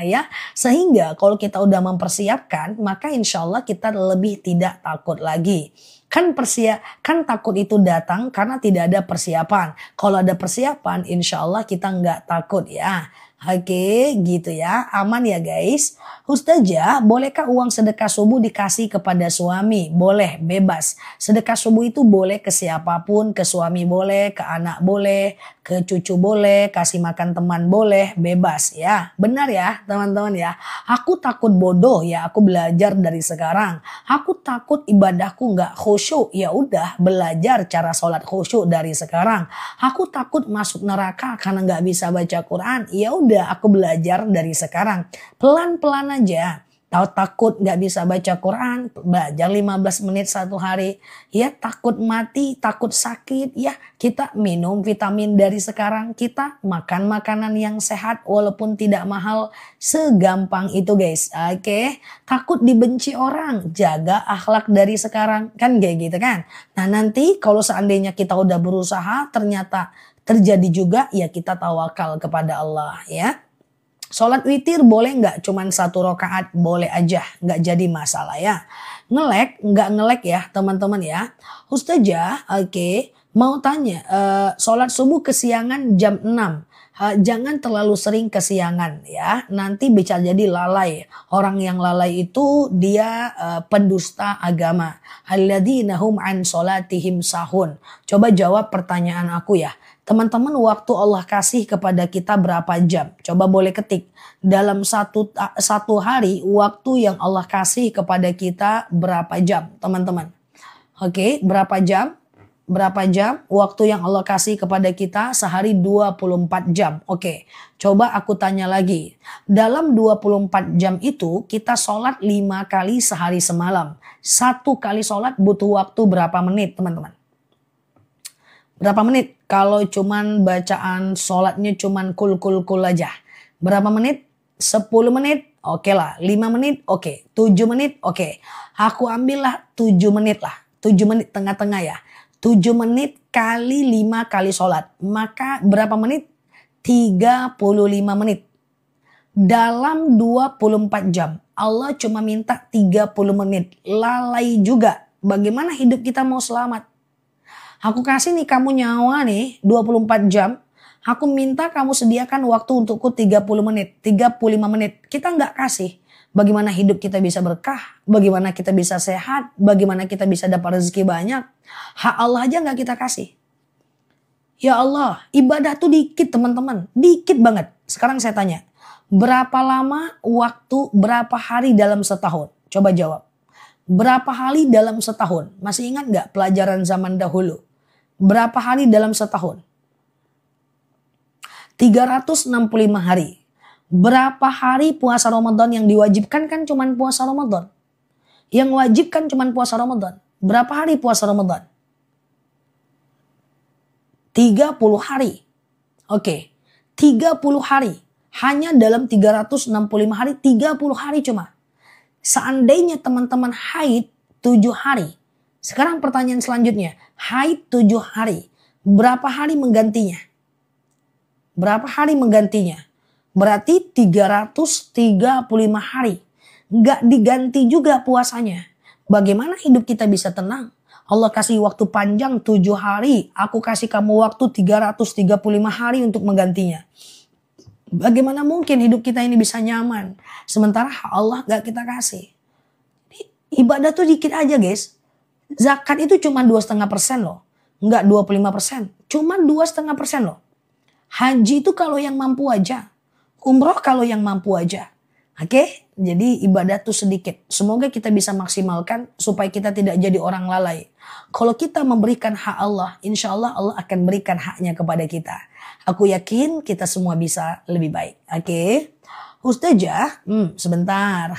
ya. Sehingga kalau kita udah mempersiapkan, maka insya Allah kita lebih tidak takut lagi. Kan takut itu datang karena tidak ada persiapan. Kalau ada persiapan, insya Allah kita nggak takut ya. Oke, gitu ya. Aman ya guys. Ustazah, bolehkah uang sedekah subuh dikasih kepada suami? Boleh, bebas. Sedekah subuh itu boleh ke siapapun, ke suami boleh, ke anak boleh, ke cucu boleh, kasih makan teman boleh, bebas ya. Benar ya teman-teman ya. Aku takut bodoh ya, aku belajar dari sekarang. Aku takut ibadahku nggak khusyuk, ya udah belajar cara sholat khusyuk dari sekarang. Aku takut masuk neraka karena nggak bisa baca Quran, ya udah aku belajar dari sekarang. Pelan-pelan aja. takut nggak bisa baca Quran, belajar 15 menit satu hari. Ya takut mati, takut sakit, ya kita minum vitamin dari sekarang. Kita makan makanan yang sehat walaupun tidak mahal. Segampang itu guys. Oke. Takut dibenci orang, jaga akhlak dari sekarang. Kan kayak gitu kan. Nah nanti kalau seandainya kita udah berusaha ternyata terjadi juga, ya kita tawakal kepada Allah ya. Sholat witir boleh nggak? Cuman 1 rakaat boleh aja, nggak jadi masalah ya. Ngelek nggak ngelek ya teman-teman ya. Ustazah, oke, mau tanya, sholat subuh kesiangan jam 6. Jangan terlalu sering kesiangan ya, nanti bisa jadi lalai. Orang yang lalai itu dia pendusta agama. Alladzina hum an sholatihim sahun. Coba jawab pertanyaan aku ya. Teman-teman, waktu Allah kasih kepada kita berapa jam? Coba boleh ketik. Dalam satu hari, waktu yang Allah kasih kepada kita berapa jam, teman-teman? Oke, berapa jam? Berapa jam? Waktu yang Allah kasih kepada kita sehari 24 jam. Oke, coba aku tanya lagi. Dalam 24 jam itu, kita sholat 5 kali sehari semalam. 1 kali sholat butuh waktu berapa menit, teman-teman? Berapa menit? Kalau cuman bacaan sholatnya cuman kul aja. Berapa menit? 10 menit? Oke lah. 5 menit? Oke. 7 menit? Oke. Aku ambillah 7 menit lah. 7 menit tengah-tengah ya. 7 menit kali 5 kali sholat. Maka berapa menit? 35 menit. Dalam 24 jam. Allah cuma minta 30 menit. Lalai juga. Bagaimana hidup kita mau selamat? Aku kasih nih kamu nyawa nih 24 jam. Aku minta kamu sediakan waktu untukku 30 menit, 35 menit. Kita nggak kasih. Bagaimana hidup kita bisa berkah? Bagaimana kita bisa sehat? Bagaimana kita bisa dapat rezeki banyak? Hak Allah aja nggak kita kasih. Ya Allah, ibadah tuh dikit teman-teman. Dikit banget. Sekarang saya tanya. Berapa lama waktu, berapa hari dalam setahun? Coba jawab. Berapa hari dalam setahun? Masih ingat nggak pelajaran zaman dahulu? Berapa hari dalam setahun? 365 hari. Berapa hari puasa Ramadan yang diwajibkan kan cuman puasa Ramadan. Yang wajib kan cuman puasa Ramadan. Berapa hari puasa Ramadan? 30 hari. Oke. 30 hari. Hanya dalam 365 hari, 30 hari cuma. Seandainya teman-teman haid 7 hari. Sekarang pertanyaan selanjutnya. Haid 7 hari. Berapa hari menggantinya? Berapa hari menggantinya? Berarti 335 hari. Nggak diganti juga puasanya. Bagaimana hidup kita bisa tenang? Allah kasih waktu panjang 7 hari. Aku kasih kamu waktu 335 hari untuk menggantinya. Bagaimana mungkin hidup kita ini bisa nyaman? Sementara Allah nggak kita kasih. Ibadah tuh dikit aja guys. Zakat itu cuma 2,5% loh. Enggak 25%. Cuma 2,5% loh. Haji itu kalau yang mampu aja. Umroh kalau yang mampu aja. Oke? Jadi ibadah tuh sedikit. Semoga kita bisa maksimalkan supaya kita tidak jadi orang lalai. Kalau kita memberikan hak Allah, insya Allah Allah akan berikan haknya kepada kita. Aku yakin kita semua bisa lebih baik. Oke? Ustazah, sebentar.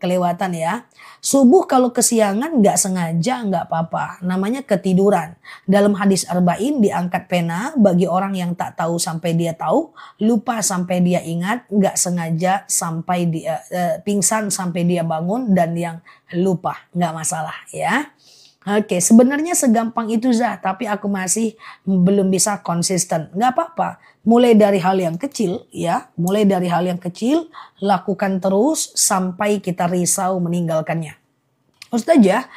Kelewatan ya. Subuh kalau kesiangan nggak sengaja nggak apa-apa. Namanya ketiduran. Dalam hadis arba'in diangkat pena bagi orang yang tak tahu sampai dia tahu, lupa sampai dia ingat, nggak sengaja sampai dia pingsan sampai dia bangun, dan yang lupa nggak masalah ya. Oke, sebenarnya segampang itu Zah, tapi aku masih belum bisa konsisten. Nggak apa-apa, mulai dari hal yang kecil ya, mulai dari hal yang kecil, lakukan terus sampai kita risau meninggalkannya. Ustazah,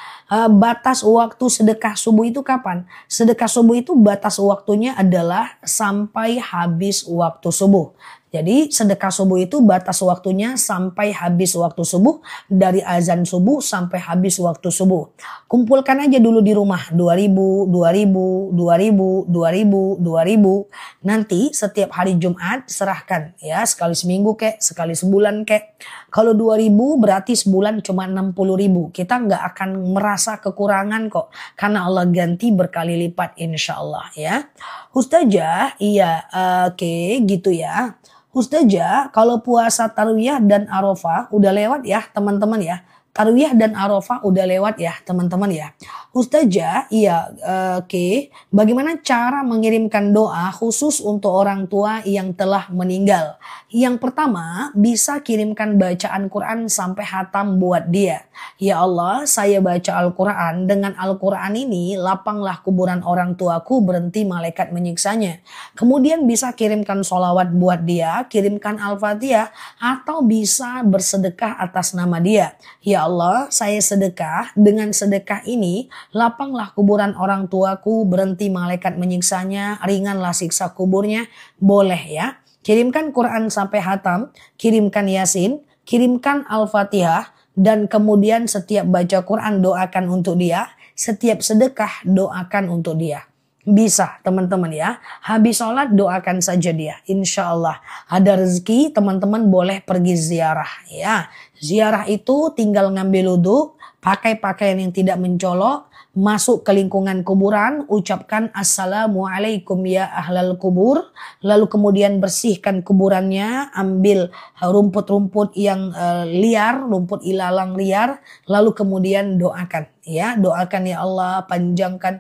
batas waktu sedekah subuh itu kapan? Sedekah subuh itu batas waktunya adalah sampai habis waktu subuh. Jadi sedekah subuh itu batas waktunya sampai habis waktu subuh. Dari azan subuh sampai habis waktu subuh. Kumpulkan aja dulu di rumah 2.000, 2.000, 2.000, 2.000, 2.000. Nanti setiap hari Jumat serahkan ya, sekali seminggu kek, sekali sebulan kek. Kalau 2.000 berarti sebulan cuma 60.000. Kita nggak akan merasa kekurangan kok, karena Allah ganti berkali lipat insya Allah ya. Ustazah, iya oke gitu ya. Ustazah, kalau puasa Tarwiyah dan Arafah udah lewat ya teman-teman ya. Tarwiyah dan Arafah udah lewat ya teman-teman ya. Ustazah, iya, oke. Bagaimana cara mengirimkan doa khusus untuk orang tua yang telah meninggal? Yang pertama, bisa kirimkan bacaan Quran sampai hatam buat dia. Ya Allah, saya baca Al-Quran. Dengan Al-Quran ini, lapanglah kuburan orang tuaku, berhenti malaikat menyiksanya. Kemudian bisa kirimkan sholawat buat dia, kirimkan Al-Fatihah, atau bisa bersedekah atas nama dia. Ya Allah, saya sedekah. Dengan sedekah ini, lapanglah kuburan orang tuaku, berhenti malaikat menyiksanya, ringanlah siksa kuburnya. Boleh ya. Kirimkan Quran sampai hatam, kirimkan Yasin, kirimkan Al-Fatihah, dan kemudian setiap baca Quran doakan untuk dia, setiap sedekah doakan untuk dia. Bisa teman-teman ya, habis sholat doakan saja dia. Insya Allah ada rezeki teman-teman boleh pergi ziarah ya. Ziarah itu tinggal ngambil wudhu, pakai pakaian yang tidak mencolok, masuk ke lingkungan kuburan, ucapkan assalamualaikum ya ahlal kubur, lalu kemudian bersihkan kuburannya, ambil rumput-rumput yang liar, rumput ilalang liar, lalu kemudian doakan ya, doakan ya Allah panjangkan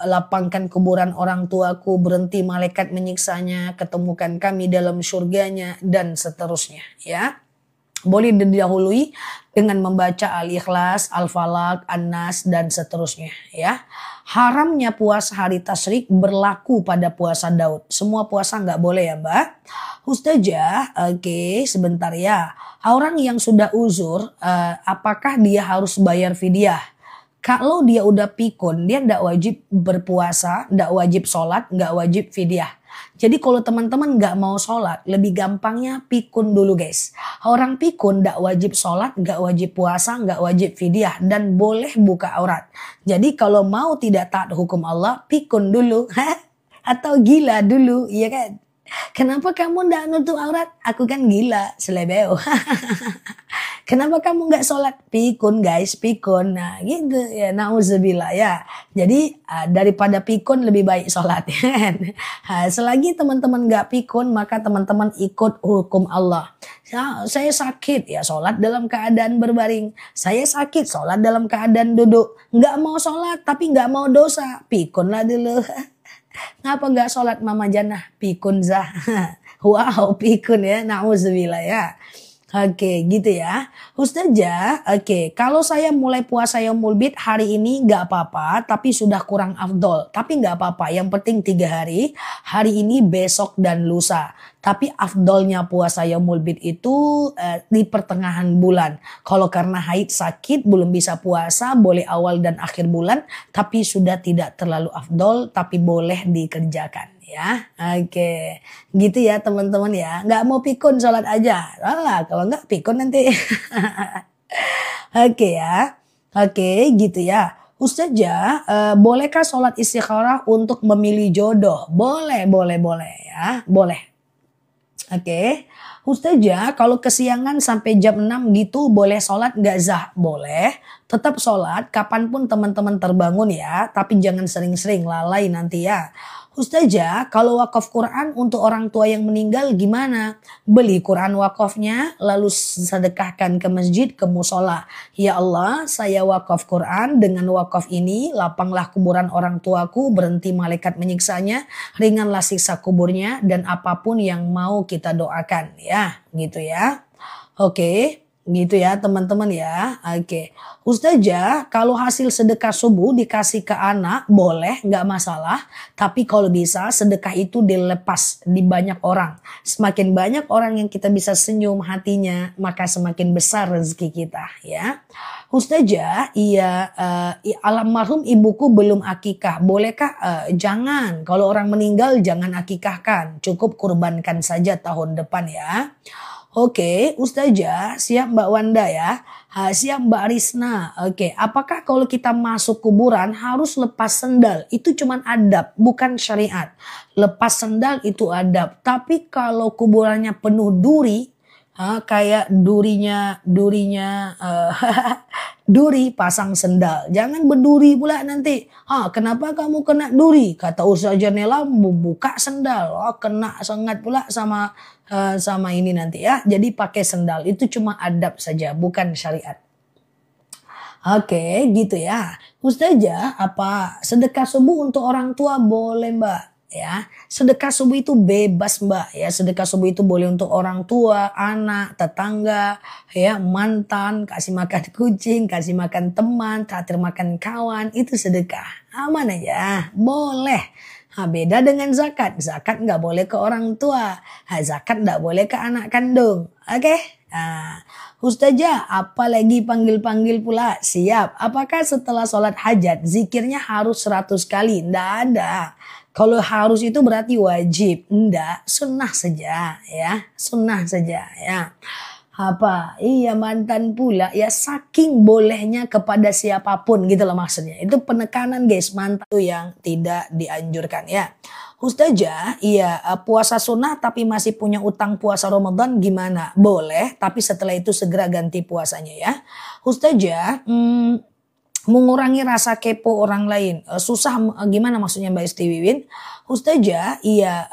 lapangkan kuburan orang tuaku, berhenti malaikat menyiksanya, ketemukan kami dalam surganya dan seterusnya ya. Boleh didahului dengan membaca Al-Ikhlas, Al-Falaq, An-Nas dan seterusnya ya. Haramnya puasa hari tasyrik berlaku pada puasa Daud. Semua puasa nggak boleh ya Mbak. Ustazah, oke sebentar ya. Orang yang sudah uzur, apakah dia harus bayar fidyah? Kalau dia udah pikun, dia nggak wajib berpuasa, nggak wajib sholat, nggak wajib fidyah. Jadi kalau teman-teman nggak mau sholat, lebih gampangnya pikun dulu guys. Orang pikun nggak wajib sholat, nggak wajib puasa, nggak wajib fidyah, dan boleh buka aurat. Jadi kalau mau tidak taat hukum Allah, pikun dulu, atau gila dulu, iya kan? Kenapa kamu nggak nutup aurat? Aku kan gila, selebeo. Kenapa kamu nggak sholat? Pikun guys, pikun. Nah gitu ya, nauzubillah ya. Jadi daripada pikun lebih baik sholat ya kan. Selagi teman-teman nggak pikun, maka teman-teman ikut hukum Allah. Saya sakit ya sholat dalam keadaan berbaring. Saya sakit sholat dalam keadaan duduk. Nggak mau sholat tapi nggak mau dosa. Pikunlah dulu. Ngapa nggak sholat Mama Jannah? Pikun zah. Wow, pikun ya. Nauzubillah ya. Oke, gitu ya. Ustazah, oke. Kalau saya mulai puasa Yaumul Bid hari ini nggak apa-apa, tapi sudah kurang afdol. Tapi nggak apa-apa, yang penting 3 hari. Hari ini, besok, dan lusa. Tapi afdolnya puasa Yaumul Bid itu di pertengahan bulan. Kalau karena haid sakit belum bisa puasa, boleh awal dan akhir bulan. Tapi sudah tidak terlalu afdol, tapi boleh dikerjakan. Ya, oke, gitu ya teman-teman ya. Nggak mau pikun sholat aja, lah kalau nggak pikun nanti. Oke ya, oke gitu ya. Ustazah, bolehkah sholat istikharah untuk memilih jodoh? Boleh ya, boleh. Oke. Ustazah, kalau kesiangan sampai jam 6 gitu boleh sholat nggak Zah? Boleh. Tetap sholat kapanpun teman-teman terbangun ya. Tapi jangan sering-sering lalai nanti ya. Ustazah, kalau wakaf Quran untuk orang tua yang meninggal gimana? Beli Quran wakafnya lalu sedekahkan ke masjid, ke musola. Ya Allah, saya wakaf Quran, dengan wakaf ini lapanglah kuburan orang tuaku, berhenti malaikat menyiksanya, ringanlah siksa kuburnya, dan apapun yang mau kita doakan ya, gitu ya. Oke. Gitu ya teman-teman ya. Oke. Ustazah, kalau hasil sedekah subuh dikasih ke anak boleh, nggak masalah. Tapi kalau bisa sedekah itu dilepas di banyak orang. Semakin banyak orang yang kita bisa senyum hatinya, maka semakin besar rezeki kita ya. Ustazah, iya, almarhum ibuku belum akikah. Bolehkah? Jangan. Kalau orang meninggal jangan akikahkan. Cukup kurbankan saja tahun depan ya. Oke, Ustazah, siap Mbak Wanda ya. Siap Mbak Risna. Oke, apakah kalau kita masuk kuburan harus lepas sendal? Itu cuman adab, bukan syariat. Lepas sendal itu adab. Tapi kalau kuburannya penuh duri, kayak durinya duri pasang sendal. Jangan berduri pula nanti. Kenapa kamu kena duri? Kata Ustaz Janela buka sendal. Kena sengat pula sama ini nanti ya. Jadi pakai sendal. Itu cuma adab saja, bukan syariat. Oke, gitu ya. Ustazah, apa sedekah subuh untuk orang tua boleh, Mbak? Ya, sedekah subuh itu bebas, Mbak. Ya, sedekah subuh itu boleh untuk orang tua, anak, tetangga, ya, mantan, kasih makan kucing, kasih makan teman, traktir makan kawan, itu sedekah. Aman aja, boleh. Beda dengan zakat. Zakat nggak boleh ke orang tua. Zakat nggak boleh ke anak kandung. Oke? Ustazah, apalagi panggil-panggil pula? Siap. Apakah setelah sholat hajat zikirnya harus 100 kali? Nggak ada. Kalau harus itu berarti wajib. Nggak, sunnah saja ya. Sunnah saja ya. Iya mantan pula ya, saking bolehnya kepada siapapun gitu loh maksudnya. Itu penekanan guys, mantan itu yang tidak dianjurkan ya. Ustazah, iya puasa sunnah tapi masih punya utang puasa Ramadan gimana? Boleh, tapi setelah itu segera ganti puasanya ya. Ustazah, mengurangi rasa kepo orang lain. Susah gimana maksudnya Mbak Istiwiwin? Ustazah, iya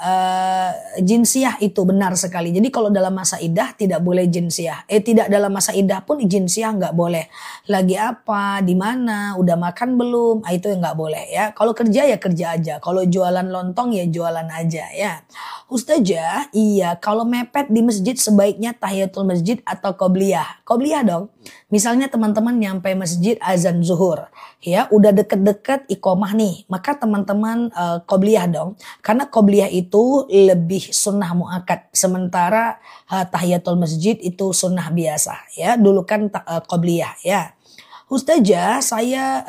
jinsiah itu benar sekali. Jadi kalau dalam masa idah tidak boleh jinsiah. Tidak dalam masa idah pun jinsiah nggak boleh. Lagi apa, di mana, udah makan belum? Itu yang nggak boleh ya. Kalau kerja ya kerja aja. Kalau jualan lontong ya jualan aja ya. Ustazah, iya kalau mepet di masjid sebaiknya tahiyatul masjid atau qobliyah. Qobliyah dong. Misalnya teman-teman nyampe masjid azan zuhur, ya udah deket-deket iqomah nih, maka teman-teman qobliyah dong, karena qobliyah itu lebih sunnah muakkad, sementara tahiyatul masjid itu sunnah biasa, ya dulu kan qobliyah ya. Ustazah, saya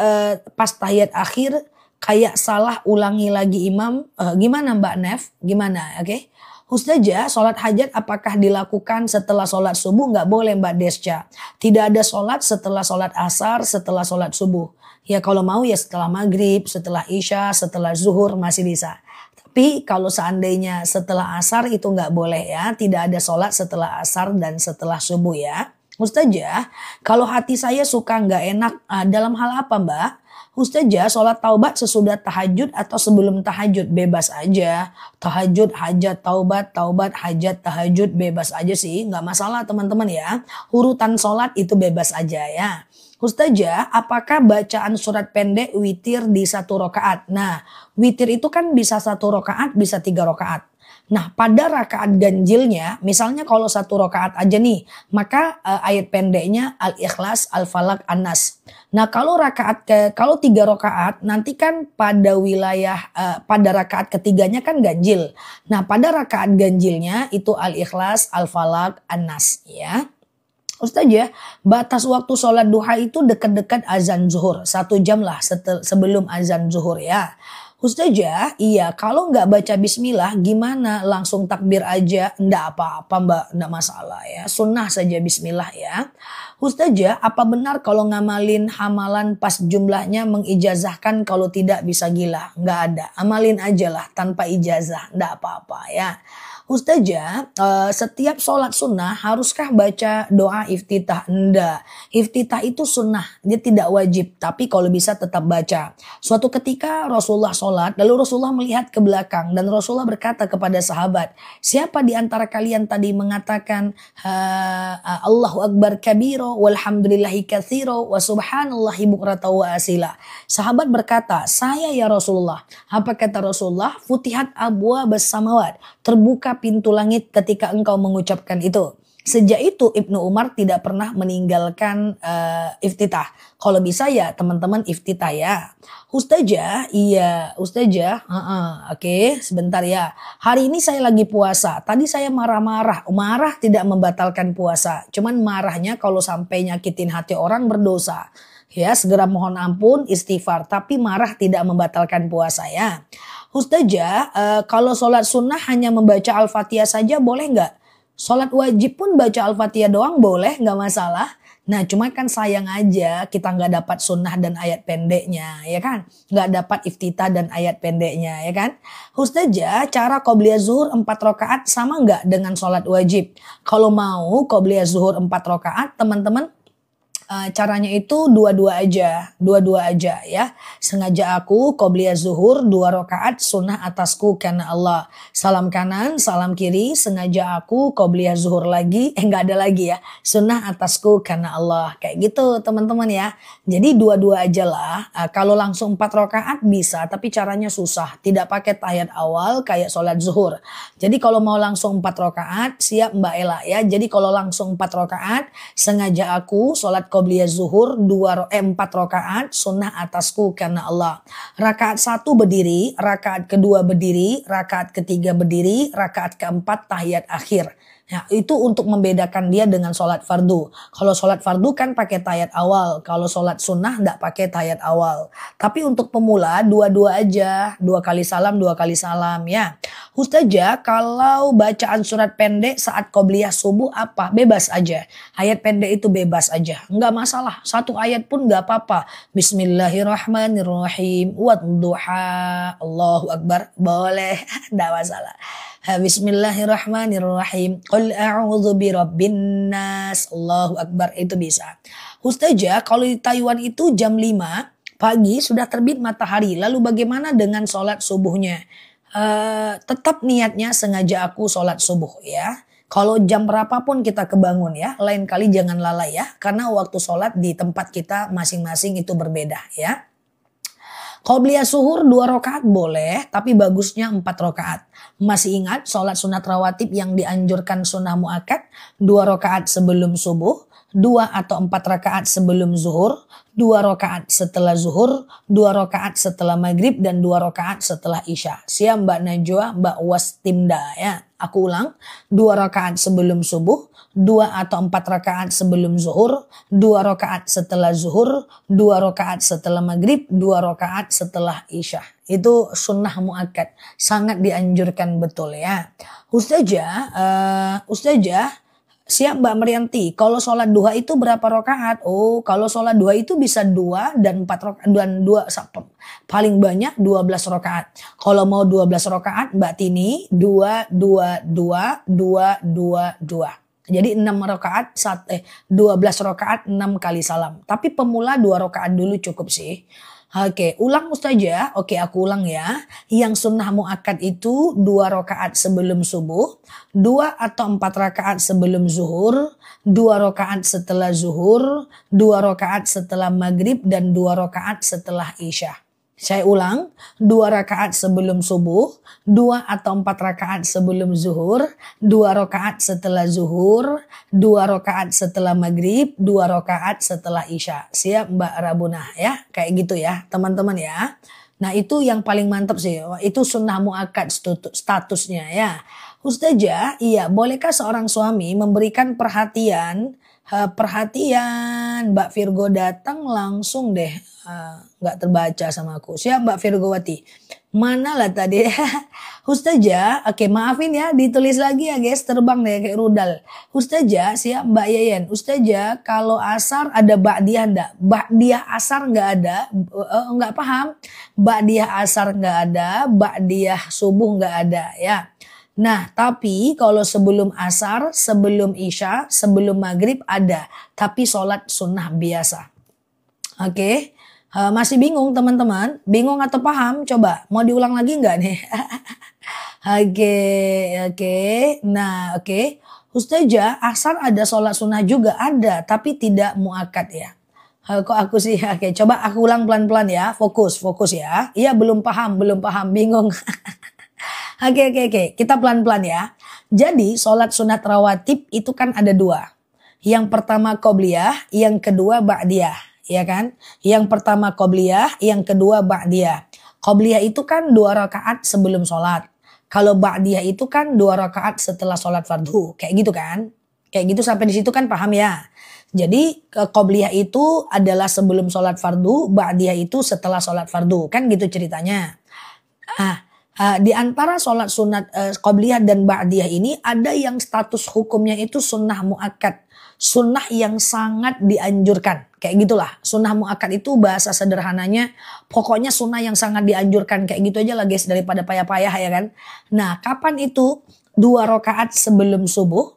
pas tahiyat akhir kayak salah ulangi lagi imam, gimana Mbak Nef? Gimana? Oke. Ustazah, sholat hajat apakah dilakukan setelah sholat subuh? Nggak boleh Mbak Desca. Tidak ada sholat setelah sholat asar, setelah sholat subuh. Ya kalau mau ya setelah maghrib, setelah isya, setelah zuhur masih bisa. Tapi kalau seandainya setelah asar itu nggak boleh ya. Tidak ada sholat setelah asar dan setelah subuh ya. Ustazah, kalau hati saya suka nggak enak, dalam hal apa Mbak? Ustazah, sholat taubat sesudah tahajud atau sebelum tahajud? Bebas aja. Tahajud, hajat, taubat, hajat, tahajud, bebas aja sih. Nggak masalah teman-teman ya. Urutan sholat itu bebas aja ya. Ustazah, apakah bacaan surat pendek witir di 1 rakaat? Nah, witir itu kan bisa 1 rakaat, bisa 3 rakaat. Nah pada rakaat ganjilnya, misalnya kalau 1 rakaat aja nih, maka ayat pendeknya Al-Ikhlas, Al-Falaq, An-Nas. Nah kalau 3 rakaat nanti kan pada wilayah pada rakaat ketiganya kan ganjil. Nah pada rakaat ganjilnya itu Al-Ikhlas, Al-Falaq, An-Nas ya. Ustazah, batas waktu sholat duha itu dekat-dekat azan zuhur. 1 jam lah sebelum azan zuhur ya. Ustazah, iya kalau nggak baca bismillah gimana? Langsung takbir aja? Nggak apa-apa Mbak, nggak masalah ya. Sunnah saja bismillah ya. Ustazah, apa benar kalau ngamalin hamalan pas jumlahnya mengijazahkan kalau tidak bisa gila? Nggak ada, amalin aja lah tanpa ijazah, nggak apa-apa ya. Ustazah, setiap sholat sunnah haruskah baca doa iftitah? Enggak. Iftitah itu sunnah, dia tidak wajib. Tapi kalau bisa tetap baca. Suatu ketika Rasulullah sholat, lalu Rasulullah melihat ke belakang. Dan Rasulullah berkata kepada sahabat, siapa di antara kalian tadi mengatakan Allahu Akbar kabiro, walhamdulillahi katsiro, wa subhanallahi bukrata wa asila. Sahabat berkata, saya ya Rasulullah. Apa kata Rasulullah? Futihat abwa besamawat. Terbuka pintu langit ketika engkau mengucapkan itu. Sejak itu Ibnu Umar tidak pernah meninggalkan iftitah. Kalau bisa ya teman-teman iftitah ya. Ustazah, iya Ustazah. Oke, sebentar ya. Hari ini saya lagi puasa. Tadi saya marah-marah. Marah tidak membatalkan puasa. Cuman marahnya kalau sampai nyakitin hati orang berdosa. Ya, segera mohon ampun, istighfar. Tapi marah tidak membatalkan puasa ya. Ustazah, kalau sholat sunnah hanya membaca Al-Fatihah saja boleh nggak? Sholat wajib pun baca Al-Fatihah doang boleh, nggak masalah. Nah cuma kan sayang aja kita nggak dapat sunnah dan ayat pendeknya ya kan. Nggak dapat iftitah dan ayat pendeknya ya kan. Ustazah, cara qobliyah zuhur 4 rakaat sama nggak dengan sholat wajib? Kalau mau qobliyah zuhur 4 rakaat teman-teman, caranya itu dua-dua aja ya. Sengaja aku qobliyah zuhur 2 rakaat sunnah atasku karena Allah. Salam kanan, salam kiri, sengaja aku qobliyah zuhur lagi, nggak ada lagi ya. Sunnah atasku karena Allah. Kayak gitu teman-teman ya. Jadi dua-dua aja lah. Kalau langsung 4 rakaat bisa, tapi caranya susah. Tidak pakai tahiyat awal kayak sholat zuhur. Jadi kalau mau langsung 4 rakaat, siap Mbak Ella ya. Jadi kalau langsung 4 rakaat, sengaja aku sholat qobliyah zuhur 4 rakaat sunnah atasku karena Allah. Rakaat 1 berdiri, rakaat kedua berdiri, rakaat ketiga berdiri, rakaat keempat tahiyat akhir. Ya, itu untuk membedakan dia dengan sholat fardu. Kalau sholat fardu kan pakai tahiyat awal. Kalau sholat sunnah enggak pakai tahiyat awal. Tapi untuk pemula dua-dua aja. 2 kali salam ya. Ustazah, kalau bacaan surat pendek saat qobliyah subuh apa? Bebas aja. Ayat pendek itu bebas aja. Enggak masalah. 1 ayat pun enggak apa-apa. Bismillahirrahmanirrahim. Wadduha. Allahu Akbar. Boleh. Enggak masalah. Bismillahirrahmanirrahim. Qul a'udzu birabbin nas. Allahu Akbar, itu bisa. Ustazah, kalau di Taiwan itu jam 5 pagi sudah terbit matahari. Lalu bagaimana dengan sholat subuhnya? Tetap niatnya sengaja aku sholat subuh ya. Kalau jam berapapun kita kebangun ya. Lain kali jangan lalai ya. Karena waktu sholat di tempat kita masing-masing itu berbeda ya. Qobliyah zuhur 2 rakaat boleh, tapi bagusnya 4 rakaat. Masih ingat sholat sunat rawatib yang dianjurkan sunnah muakkad? 2 rakaat sebelum subuh, 2 atau 4 rakaat sebelum zuhur, 2 rakaat setelah zuhur, 2 rakaat setelah maghrib, dan 2 rakaat setelah isya. Siap Mbak Najwa, Mbak Wastimda ya. Aku ulang, 2 rakaat sebelum subuh, 2 atau 4 rakaat sebelum zuhur, 2 rakaat setelah zuhur, 2 rakaat setelah maghrib, 2 rakaat setelah isya. Itu sunnah muakkad. Sangat dianjurkan betul ya. Ustazah, siap Mbak Marianti. Kalau sholat duha itu berapa rakaat? Oh, kalau sholat duha itu bisa 2 dan 4 rakaat dan 2 paling banyak 12 rakaat. Kalau mau 12 rakaat Mbak Tini 2 2 2 2 2 2. Jadi 6 rakaat 12 rakaat 6 kali salam. Tapi pemula 2 rakaat dulu cukup sih. Oke, ulang Ustazah. Oke, aku ulang ya. Yang sunnah muakkad itu 2 rakaat sebelum subuh, 2 atau 4 rakaat sebelum zuhur, 2 rakaat setelah zuhur, 2 rakaat setelah maghrib, dan 2 rakaat setelah isya. Saya ulang, 2 rakaat sebelum subuh, 2 atau 4 rakaat sebelum zuhur, 2 rakaat setelah zuhur, 2 rakaat setelah maghrib, 2 rakaat setelah isya. Siap Mbak Rabunah ya, kayak gitu ya teman-teman ya. Nah itu yang paling mantap sih, itu sunnah muakkad statusnya ya. Ustazah, iya bolehkah seorang suami memberikan perhatian Mbak Virgo datang langsung deh, nggak terbaca sama aku. Siap Mbak Virgowati, mana lah tadi? Ustazah, oke maafin ya, ditulis lagi ya guys, terbang deh kayak rudal. Ustazah, siap Mbak Yayan. Ustazah, kalau asar ada ba'diyah enggak? Ba'diyah asar nggak ada, nggak paham. Ba'diyah asar nggak ada, ba'diyah subuh nggak ada ya. Nah, tapi kalau sebelum asar, sebelum isya, sebelum maghrib ada. Tapi sholat sunnah biasa. Oke, masih bingung teman-teman? Bingung atau paham? Coba, mau diulang lagi nggak nih? Oke. Nah, oke. Ustazah, asar ada sholat sunnah juga? Ada, tapi tidak muakkad ya. Kok aku sih? Oke, coba aku ulang pelan-pelan ya. Fokus ya. Iya, belum paham, bingung. Oke. Kita pelan-pelan ya. Jadi sholat sunat rawatib itu kan ada 2. Yang pertama qobliyah, yang kedua ba'diyah. Ya kan? Yang pertama qobliyah, yang kedua ba'diyah. Qobliyah itu kan 2 rakaat sebelum sholat. Kalau ba'diyah itu kan 2 rakaat setelah sholat fardu. Kayak gitu kan? Kayak gitu sampai di situ kan paham ya? Jadi qobliyah itu adalah sebelum sholat fardu, ba'diyah itu setelah sholat fardu. Kan gitu ceritanya. Di antara sholat sunat qobliyah dan ba'diyah ini ada yang status hukumnya itu sunnah muakkad. sunnah yang sangat dianjurkan. Kayak gitulah. Sunnah muakkad itu bahasa sederhananya pokoknya sunnah yang sangat dianjurkan. Kayak gitu aja lah guys, daripada payah-payah ya kan. Nah, kapan itu? 2 rakaat sebelum subuh,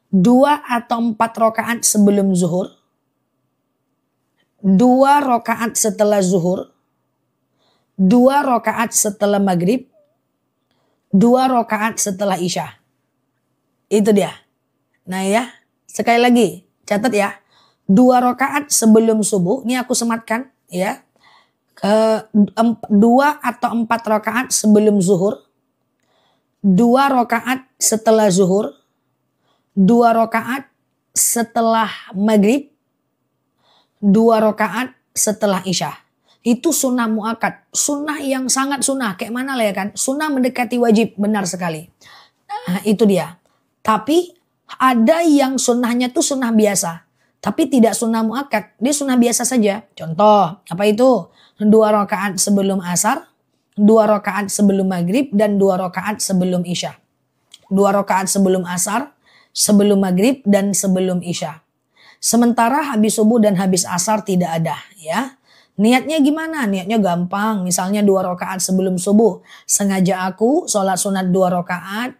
2 atau 4 rakaat sebelum zuhur, 2 rakaat setelah zuhur, 2 rakaat setelah maghrib, 2 rakaat setelah isya. Itu dia. Nah ya, sekali lagi catat ya. 2 rakaat sebelum subuh, ini aku sematkan ya. 2 atau 4 rakaat sebelum zuhur, 2 rakaat setelah zuhur, 2 rakaat setelah maghrib, 2 rakaat setelah isya. Itu sunnah muakkad. Sunnah yang sangat sunnah. Kayak mana lah ya kan. Sunnah mendekati wajib. Benar sekali. Nah itu dia. Tapi ada yang sunnahnya tuh sunnah biasa. Tapi tidak sunnah muakkad. Dia sunnah biasa saja. Contoh. Apa itu? 2 rakaat sebelum asar, 2 rakaat sebelum maghrib, dan 2 rakaat sebelum isya. 2 rakaat sebelum asar, sebelum maghrib, dan sebelum isya. Sementara habis subuh dan habis asar tidak ada ya. Niatnya gimana? Niatnya gampang. Misalnya 2 rakaat sebelum subuh. Sengaja aku sholat sunat 2 rakaat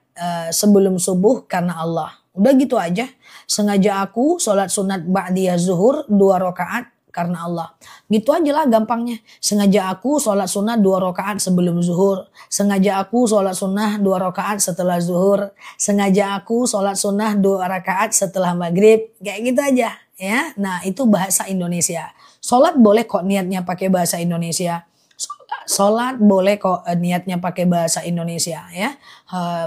sebelum subuh karena Allah. Udah gitu aja. Sengaja aku sholat sunat ba'diyah zuhur 2 rakaat karena Allah. Gitu aja lah gampangnya. Sengaja aku sholat sunnah 2 rakaat sebelum zuhur. Sengaja aku sholat sunnah 2 rakaat setelah zuhur. Sengaja aku sholat sunnah 2 rakaat setelah maghrib. Kayak gitu aja ya. Nah itu bahasa Indonesia. Sholat boleh kok niatnya pakai bahasa Indonesia. Sholat boleh kok niatnya pakai bahasa Indonesia ya.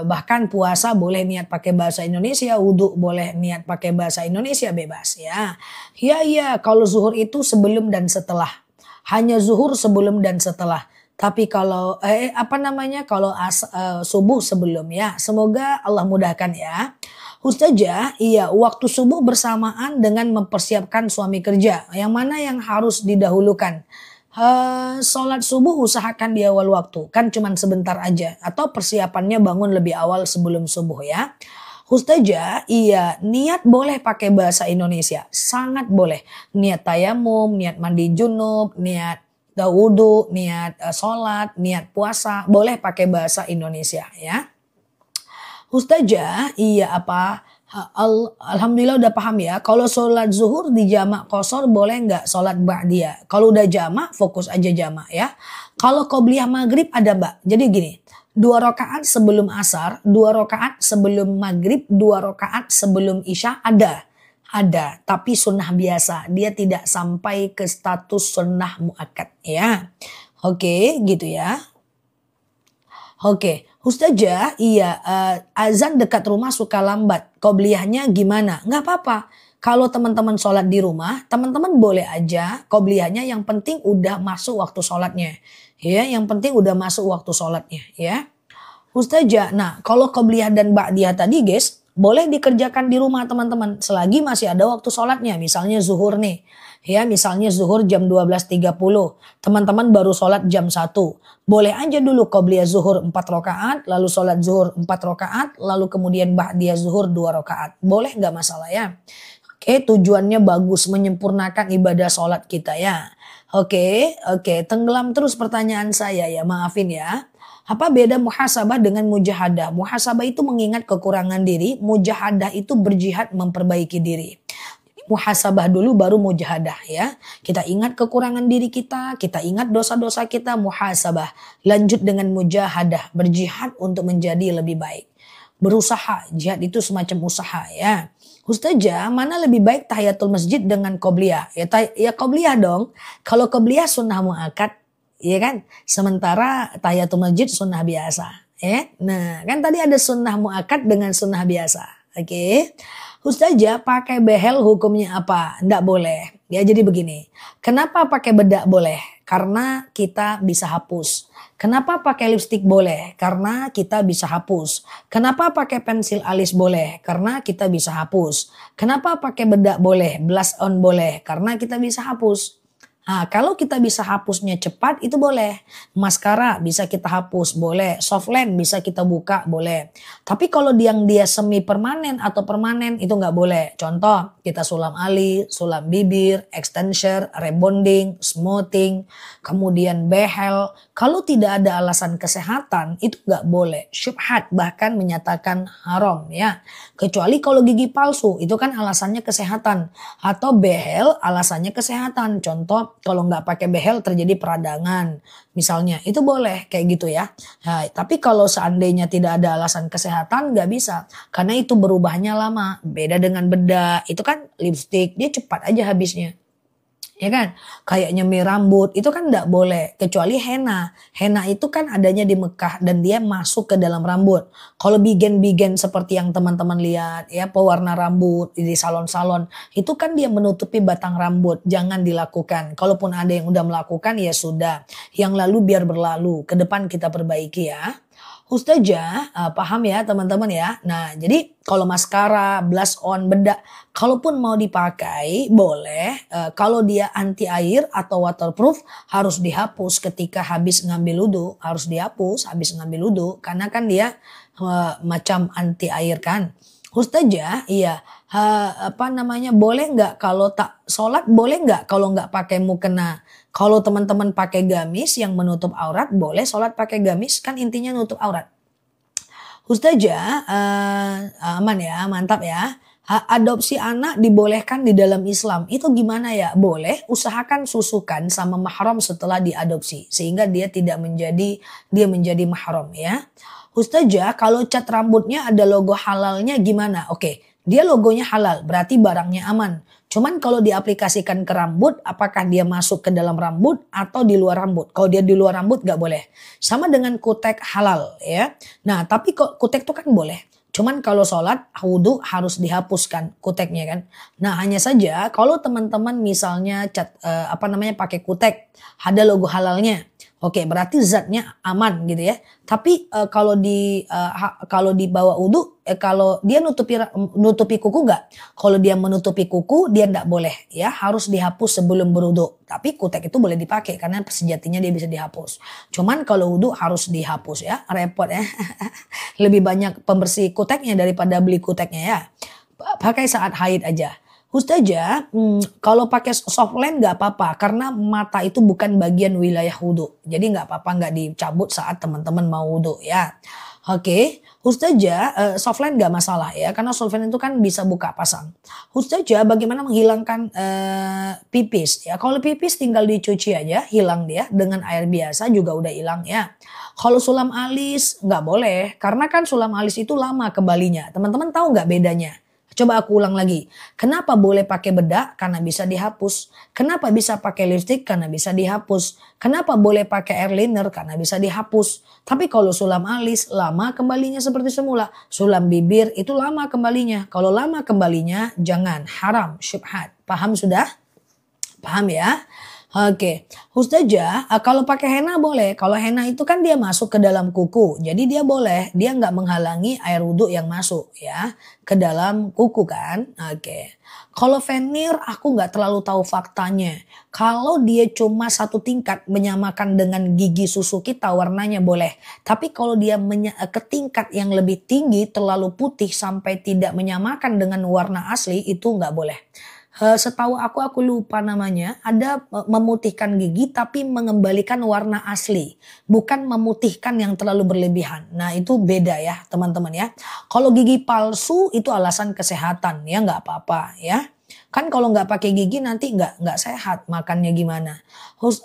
Bahkan puasa boleh niat pakai bahasa Indonesia. Wudhu boleh niat pakai bahasa Indonesia, bebas ya. Ya kalau zuhur itu sebelum dan setelah. Hanya zuhur sebelum dan setelah. Tapi kalau kalau subuh sebelum ya. Semoga Allah mudahkan ya. Ustazah, iya waktu subuh bersamaan dengan mempersiapkan suami kerja. Yang mana yang harus didahulukan? Sholat subuh usahakan di awal waktu, kan cuman sebentar aja, atau persiapannya bangun lebih awal sebelum subuh ya. Ustazah, iya niat boleh pakai bahasa Indonesia, sangat boleh. Niat tayamum, niat mandi junub, niat wudu, niat sholat, niat puasa, boleh pakai bahasa Indonesia ya. Ustazah, iya Alhamdulillah udah paham ya. Kalau sholat zuhur di jamak qashar boleh nggak sholat ba'diyah? Kalau udah jamak fokus aja jamak ya. Kalau qobliyah maghrib ada mbak. Jadi gini, 2 rakaat sebelum asar, 2 rakaat sebelum maghrib, 2 rakaat sebelum isya ada. Ada, tapi sunnah biasa. Dia tidak sampai ke status sunnah muakkad ya. Oke, gitu ya. Oke, Ustazah, iya azan dekat rumah suka lambat. Qobliyahnya gimana? Nggak apa-apa. Kalau teman-teman sholat di rumah, teman-teman boleh aja qobliyahnya. Yang penting udah masuk waktu sholatnya. Ya, yang penting udah masuk waktu sholatnya. Ya, Ustazah. Nah, kalau qobliyah dan ba'diyah tadi, guys, boleh dikerjakan di rumah teman-teman. Selagi masih ada waktu sholatnya. Misalnya zuhur nih. Ya, misalnya zuhur jam 12.30. Teman-teman baru sholat jam 1. Boleh aja dulu qobliyah zuhur 4 rakaat, lalu sholat zuhur 4 rakaat, lalu kemudian ba'diyah zuhur 2 rakaat. Boleh nggak masalah ya. Oke, tujuannya bagus, menyempurnakan ibadah sholat kita ya. Oke, tenggelam terus pertanyaan saya ya, maafin ya. Apa beda muhasabah dengan mujahadah? Muhasabah itu mengingat kekurangan diri, mujahadah itu berjihad memperbaiki diri. Muhasabah dulu baru mujahadah ya. Kita ingat kekurangan diri kita ingat dosa-dosa kita, muhasabah. Lanjut dengan mujahadah, berjihad untuk menjadi lebih baik. Berusaha, jihad itu semacam usaha ya. Ustazah, mana lebih baik tahiyatul masjid dengan qobliyah? Ya qobliyah dong. Kalau qobliyah sunnah muakkad, ya kan? Sementara tahiyatul masjid sunnah biasa. Ya? Nah, kan tadi ada sunnah muakkad dengan sunnah biasa. Oke. Ustazah, pakai behel hukumnya apa? Nggak boleh. Ya jadi begini. Kenapa pakai bedak boleh? Karena kita bisa hapus. Kenapa pakai lipstik boleh? Karena kita bisa hapus. Kenapa pakai pensil alis boleh? Karena kita bisa hapus. Kenapa pakai bedak boleh? Blush on boleh? Karena kita bisa hapus. Nah, kalau kita bisa hapusnya cepat itu boleh. Maskara bisa kita hapus, boleh. Softland bisa kita buka, boleh. Tapi kalau dia semi permanen atau permanen itu nggak boleh. Contoh, kita sulam alis, sulam bibir, extension, rebonding, smoothing, kemudian behel. Kalau tidak ada alasan kesehatan itu nggak boleh. Syubhat bahkan menyatakan haram ya. Kecuali kalau gigi palsu itu kan alasannya kesehatan. Atau behel alasannya kesehatan. Contoh kalau nggak pakai behel terjadi peradangan misalnya itu boleh kayak gitu ya. Nah, tapi kalau seandainya tidak ada alasan kesehatan nggak bisa karena itu berubahnya lama. Beda dengan bedak itu kan lipstick dia cepat aja habisnya. Ya kan, kayak nyemir rambut itu kan nggak boleh kecuali henna. Henna itu kan adanya di Mekah dan dia masuk ke dalam rambut. Kalau bigen-bigen seperti yang teman-teman lihat ya pewarna rambut di salon-salon itu kan dia menutupi batang rambut. Jangan dilakukan. Kalaupun ada yang udah melakukan ya sudah. Yang lalu biar berlalu. Ke depan kita perbaiki ya. Ustazah, paham ya teman-teman ya. Nah jadi kalau maskara, blush on, bedak, kalaupun mau dipakai boleh. Kalau dia anti air atau waterproof harus dihapus ketika habis ngambil wudhu. Harus dihapus habis ngambil wudhu karena kan dia macam anti air kan. Ustazah, iya, boleh nggak kalau tak sholat boleh nggak kalau nggak pakai mukena? Kalau teman-teman pakai gamis yang menutup aurat boleh sholat pakai gamis kan intinya nutup aurat. Ustazah, aman ya, mantap ya. Adopsi anak dibolehkan di dalam Islam. Itu gimana ya? Boleh, usahakan susukan sama mahram setelah diadopsi. Sehingga dia menjadi mahram ya. Ustazah, kalau cat rambutnya ada logo halalnya gimana? Oke, dia logonya halal, berarti barangnya aman. Cuman kalau diaplikasikan ke rambut, apakah dia masuk ke dalam rambut atau di luar rambut? Kalau dia di luar rambut gak boleh. Sama dengan kutek halal ya. Nah tapi kok kutek itu kan boleh. Cuman kalau sholat wudhu harus dihapuskan kuteknya kan. Nah hanya saja kalau teman-teman misalnya pakai kutek ada logo halalnya. Oke, berarti zatnya aman gitu ya. Tapi kalau dibawa wudhu, kalau dia nutupi kuku nggak? Kalau dia menutupi kuku, dia nggak boleh ya. Harus dihapus sebelum berwudhu. Tapi kutek itu boleh dipakai karena sejatinya dia bisa dihapus. Cuman kalau wudhu harus dihapus ya. Repot ya. Lebih banyak pembersih kuteknya daripada beli kuteknya ya. Pakai saat haid aja. Ustazah, kalau pakai softland nggak apa-apa karena mata itu bukan bagian wilayah wudhu. Jadi nggak apa-apa nggak dicabut saat teman-teman mau wudhu ya. Oke, Ustazah, softland nggak masalah ya karena softland itu kan bisa buka pasang. Ustazah, bagaimana menghilangkan pipis ya? Kalau pipis tinggal dicuci aja, hilang dia dengan air biasa juga udah hilang ya. Kalau sulam alis nggak boleh karena kan sulam alis itu lama kembalinya. Teman-teman tahu nggak bedanya? Coba aku ulang lagi. Kenapa boleh pakai bedak? Karena bisa dihapus. Kenapa bisa pakai lipstick? Karena bisa dihapus. Kenapa boleh pakai eyeliner? Karena bisa dihapus. Tapi kalau sulam alis lama kembalinya seperti semula. Sulam bibir itu lama kembalinya. Kalau lama kembalinya jangan, haram, syubhat. Paham sudah? Paham ya? Oke, Ustazah, kalau pakai henna boleh. Kalau henna itu kan dia masuk ke dalam kuku, jadi dia boleh. Dia nggak menghalangi air wudhu yang masuk ya ke dalam kuku kan. Oke, kalau veneer aku nggak terlalu tahu faktanya. Kalau dia cuma satu tingkat menyamakan dengan gigi susu kita warnanya boleh. Tapi kalau dia ke tingkat yang lebih tinggi terlalu putih sampai tidak menyamakan dengan warna asli itu nggak boleh. Setahu aku lupa namanya, ada memutihkan gigi tapi mengembalikan warna asli, bukan memutihkan yang terlalu berlebihan. Nah itu beda ya teman-teman ya. Kalau gigi palsu itu alasan kesehatan ya nggak apa-apa ya. Kan kalau nggak pakai gigi nanti nggak sehat makannya gimana.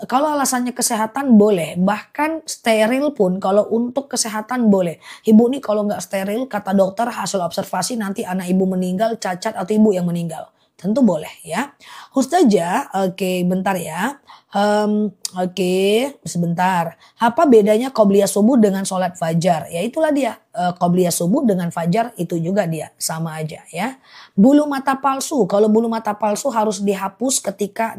Kalau alasannya kesehatan boleh, bahkan steril pun kalau untuk kesehatan boleh. Ibu nih kalau nggak steril kata dokter hasil observasi nanti anak ibu meninggal, cacat atau ibu yang meninggal. Tentu boleh ya. Ustazah, oke bentar ya. Oke, sebentar. Apa bedanya qobliyah subuh dengan sholat fajar? Ya itulah dia. Qobliyah subuh dengan fajar itu juga dia. Sama aja ya. Bulu mata palsu. Kalau bulu mata palsu harus dihapus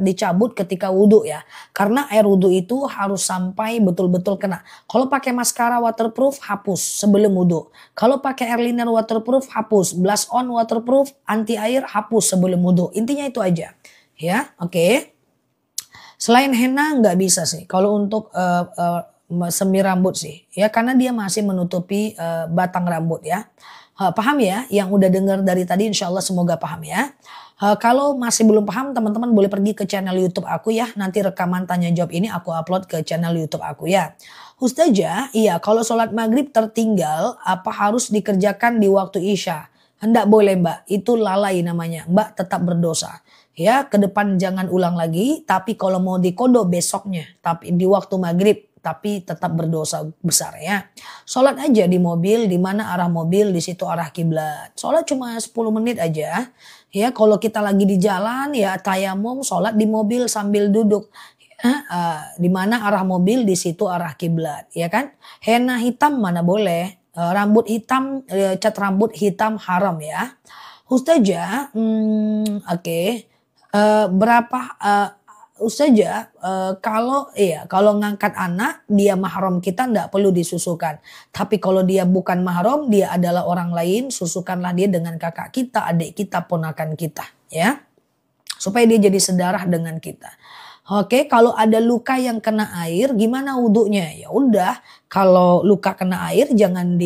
dicabut ketika wudhu ya. Karena air wudhu itu harus sampai betul-betul kena. Kalau pakai maskara waterproof hapus sebelum wudhu. Kalau pakai eyeliner waterproof hapus. Blush on waterproof anti air hapus sebelum wudhu. Intinya itu aja. Ya, oke. Selain henna nggak bisa sih. Kalau untuk semir rambut sih, ya karena dia masih menutupi batang rambut ya. Paham ya? Yang udah dengar dari tadi, insya Allah semoga paham ya. Kalau masih belum paham, teman-teman boleh pergi ke channel YouTube aku ya. Nanti rekaman tanya jawab ini aku upload ke channel YouTube aku ya. Ustazah, iya kalau sholat maghrib tertinggal, apa harus dikerjakan di waktu isya? Hendak boleh mbak, itu lalai namanya. Mbak tetap berdosa. Ya, ke depan jangan ulang lagi. Tapi kalau mau dikodok besoknya, tapi di waktu maghrib, tapi tetap berdosa besar ya. Sholat aja di mobil, di mana arah mobil, di situ arah kiblat. Sholat cuma 10 menit aja. Ya, kalau kita lagi di jalan ya tayamum, sholat di mobil sambil duduk. Di mana arah mobil, di situ arah kiblat, ya kan? Henna hitam mana boleh. Rambut hitam, cat rambut hitam haram ya. Ustazah, oke. Berapa Ustazah, kalau ngangkat anak dia mahram kita ndak perlu disusukan. Tapi kalau dia bukan mahram, dia adalah orang lain, susukanlah dia dengan kakak kita, adik kita, ponakan kita, ya. Supaya dia jadi sedarah dengan kita. Oke, kalau ada luka yang kena air, gimana wudhunya? Ya udah, kalau luka kena air jangan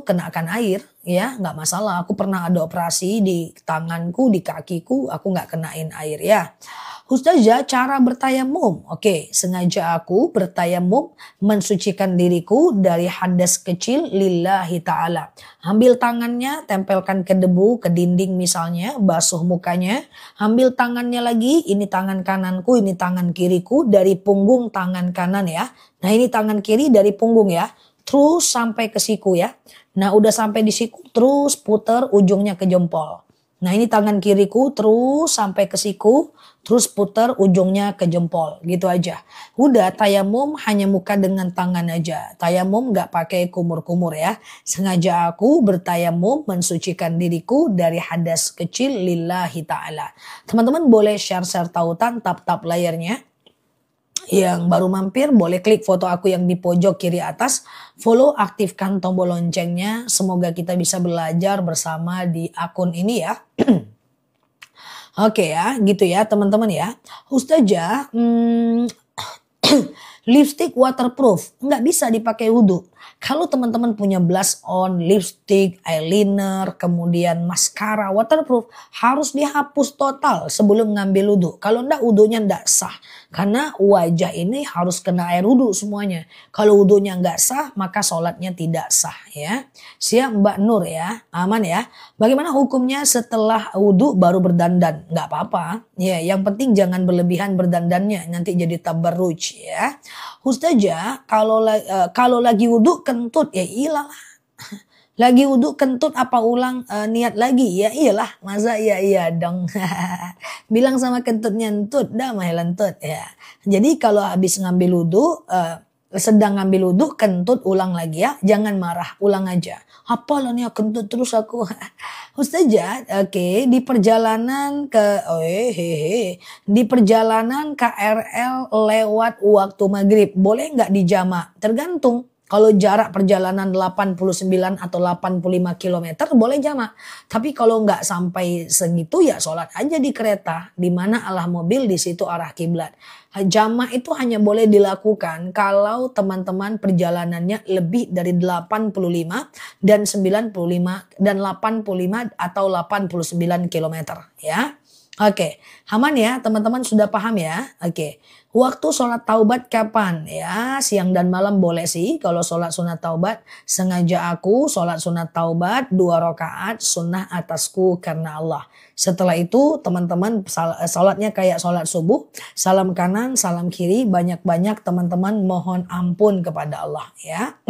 kenakan air ya, nggak masalah. Aku pernah ada operasi di tanganku, di kakiku, aku nggak kenain air ya. Ustazah, cara bertayamum. Oke, sengaja aku bertayamum mensucikan diriku dari hadas kecil lillahi ta'ala. Ambil tangannya, tempelkan ke debu, ke dinding misalnya, basuh mukanya. Ambil tangannya lagi, ini tangan kananku, ini tangan kiriku, dari punggung tangan kanan ya. Nah ini tangan kiri dari punggung ya. Terus sampai ke siku ya. Nah udah sampai di siku, terus puter ujungnya ke jempol. Nah ini tangan kiriku terus sampai ke siku, terus putar ujungnya ke jempol, gitu aja. Udah tayamum hanya muka dengan tangan aja. Tayamum gak pakai kumur-kumur ya. Sengaja aku bertayamum mensucikan diriku dari hadas kecil lillahi ta'ala. Teman-teman boleh share-share tautan, tap-tap layarnya. Yang baru mampir boleh klik foto aku yang di pojok kiri atas. Follow, aktifkan tombol loncengnya. Semoga kita bisa belajar bersama di akun ini ya. Oke ya, gitu ya teman-teman ya. Ustazah, lipstick waterproof nggak bisa dipakai wudhu. Kalau teman-teman punya blush on, lipstick, eyeliner, kemudian maskara waterproof, harus dihapus total sebelum ngambil wudhu. Kalau enggak, wudhunya enggak sah. Karena wajah ini harus kena air wudhu semuanya. Kalau wudhunya enggak sah, maka sholatnya tidak sah ya. Siap Mbak Nur ya, aman ya. Bagaimana hukumnya setelah wudhu baru berdandan? Enggak apa-apa. Ya, yang penting jangan berlebihan berdandannya, nanti jadi tabarruj ya. Ustazah, kalau lagi wudhu kentut ya iyalah. Lagi wudhu kentut apa ulang niat lagi? Ya iyalah, masa iya dong. Bilang sama kentutnya entut, dah mah lentut ya. Jadi kalau habis ngambil wudhu, sedang ngambil wudhu kentut ulang lagi ya. Jangan marah, ulang aja. Apa lah nih kentut terus aku. Ustazah, oke, di perjalanan di perjalanan KRL lewat waktu maghrib, boleh nggak dijamak? Tergantung. Kalau jarak perjalanan 89 atau 85 km boleh jamak. Tapi kalau nggak sampai segitu ya sholat aja di kereta. Di mana arah mobil di situ arah kiblat. Jamak itu hanya boleh dilakukan kalau teman-teman perjalanannya lebih dari 85 dan 95 dan 85 atau 89 km ya. Oke, aman ya teman-teman, sudah paham ya? Oke. Waktu sholat taubat kapan? Ya, siang dan malam boleh sih kalau sholat sunat taubat. Sengaja aku sholat sunat taubat 2 rakaat sunnah atasku karena Allah. Setelah itu teman-teman sholatnya kayak sholat subuh. Salam kanan, salam kiri. Banyak-banyak teman-teman mohon ampun kepada Allah ya.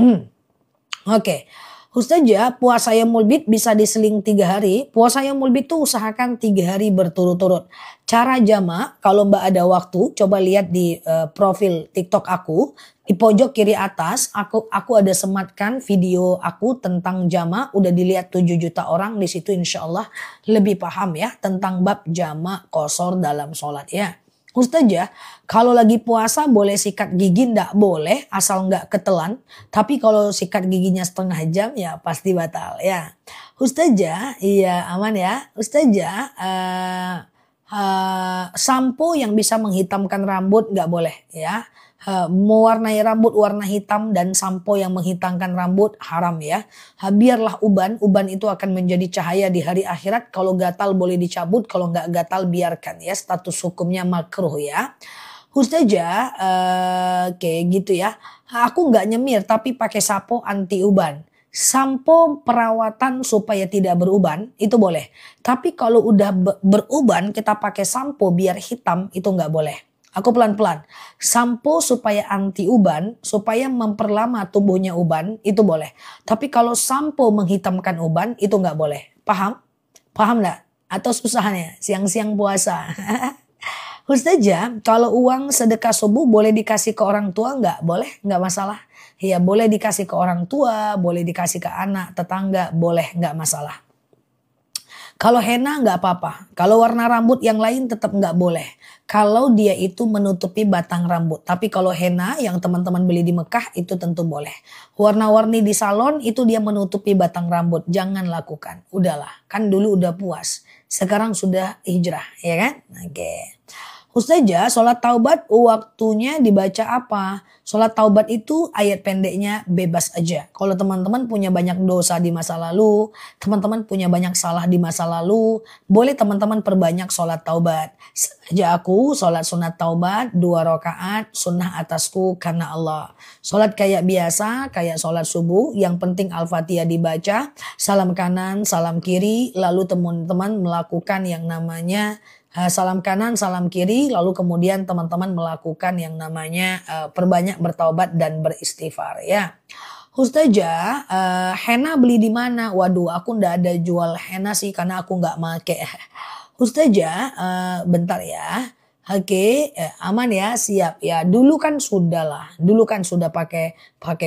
Oke. Ustazah, puasa Yaumul Bid bisa diseling 3 hari. Puasa Yaumul Bid itu usahakan 3 hari berturut-turut. Cara jamak, kalau Mbak ada waktu, coba lihat di profil TikTok aku. Di pojok kiri atas, aku ada sematkan video aku tentang jamak. Udah dilihat 7 juta orang di situ, insya Allah lebih paham ya tentang bab jamak qashar dalam sholat ya. Ustazah, kalau lagi puasa boleh sikat gigi ndak boleh asal nggak ketelan. Tapi kalau sikat giginya setengah jam ya pasti batal ya. Ustazah, iya aman ya. Ustazah, sampo yang bisa menghitamkan rambut nggak boleh ya. Mewarnai rambut warna hitam dan sampo yang menghitamkan rambut haram ya. Biarlah uban itu akan menjadi cahaya di hari akhirat. Kalau gatal boleh dicabut, kalau nggak gatal biarkan ya. Status hukumnya makruh ya. Ustazah, kayak gitu ya. Aku nggak nyemir tapi pakai sampo anti uban. Sampo perawatan supaya tidak beruban itu boleh. Tapi kalau udah beruban kita pakai sampo biar hitam itu nggak boleh. Aku pelan-pelan. Sampo supaya anti uban, supaya memperlama tumbuhnya uban itu boleh. Tapi kalau sampo menghitamkan uban itu nggak boleh. Paham? Paham nggak? Atau susahnya siang-siang puasa? Ustazah, kalau uang sedekah subuh boleh dikasih ke orang tua nggak? Boleh, nggak masalah. Ya boleh dikasih ke orang tua, boleh dikasih ke anak, tetangga, boleh, nggak masalah. Kalau henna nggak apa-apa. Kalau warna rambut yang lain tetap nggak boleh. Kalau dia itu menutupi batang rambut. Tapi kalau henna yang teman-teman beli di Mekah itu tentu boleh. Warna-warni di salon itu dia menutupi batang rambut. Jangan lakukan. Udahlah, kan dulu udah puas. Sekarang sudah hijrah, ya kan? Oke. Ustazah, sholat taubat waktunya dibaca apa? Sholat taubat itu ayat pendeknya bebas aja. Kalau teman-teman punya banyak dosa di masa lalu, teman-teman punya banyak salah di masa lalu, boleh teman-teman perbanyak sholat taubat. Sengaja aku sholat sunat taubat 2 rakaat sunnah atasku karena Allah. Sholat kayak biasa, kayak sholat subuh, yang penting Al-Fatihah dibaca, salam kanan, salam kiri, lalu teman-teman melakukan yang namanya salam kanan, salam kiri, lalu kemudian teman-teman melakukan yang namanya perbanyak bertaubat dan beristighfar ya. Ustazah, henna beli di mana? Waduh, aku ndak ada jual henna sih karena aku nggak make. Ustazah, bentar ya. Oke, aman ya, siap ya. Dulu kan sudah lah, dulu kan sudah pakai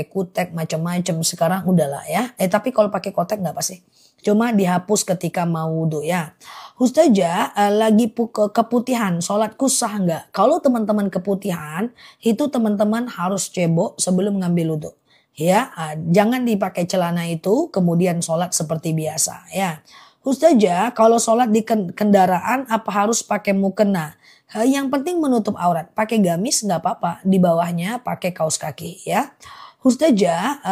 kutek macam-macam. Sekarang udahlah ya. Tapi kalau pakai kutek nggak apa sih? Cuma dihapus ketika mau wudu ya. Ustazah, lagi keputihan, sholatku sah nggak? Kalau teman-teman keputihan, itu teman-teman harus cebok sebelum ngambil wudu. Ya, jangan dipakai celana itu kemudian sholat seperti biasa ya. Ustazah, kalau sholat di kendaraan apa harus pakai mukena? Yang penting menutup aurat. Pakai gamis nggak apa-apa. Di bawahnya pakai kaos kaki ya. Ustazah,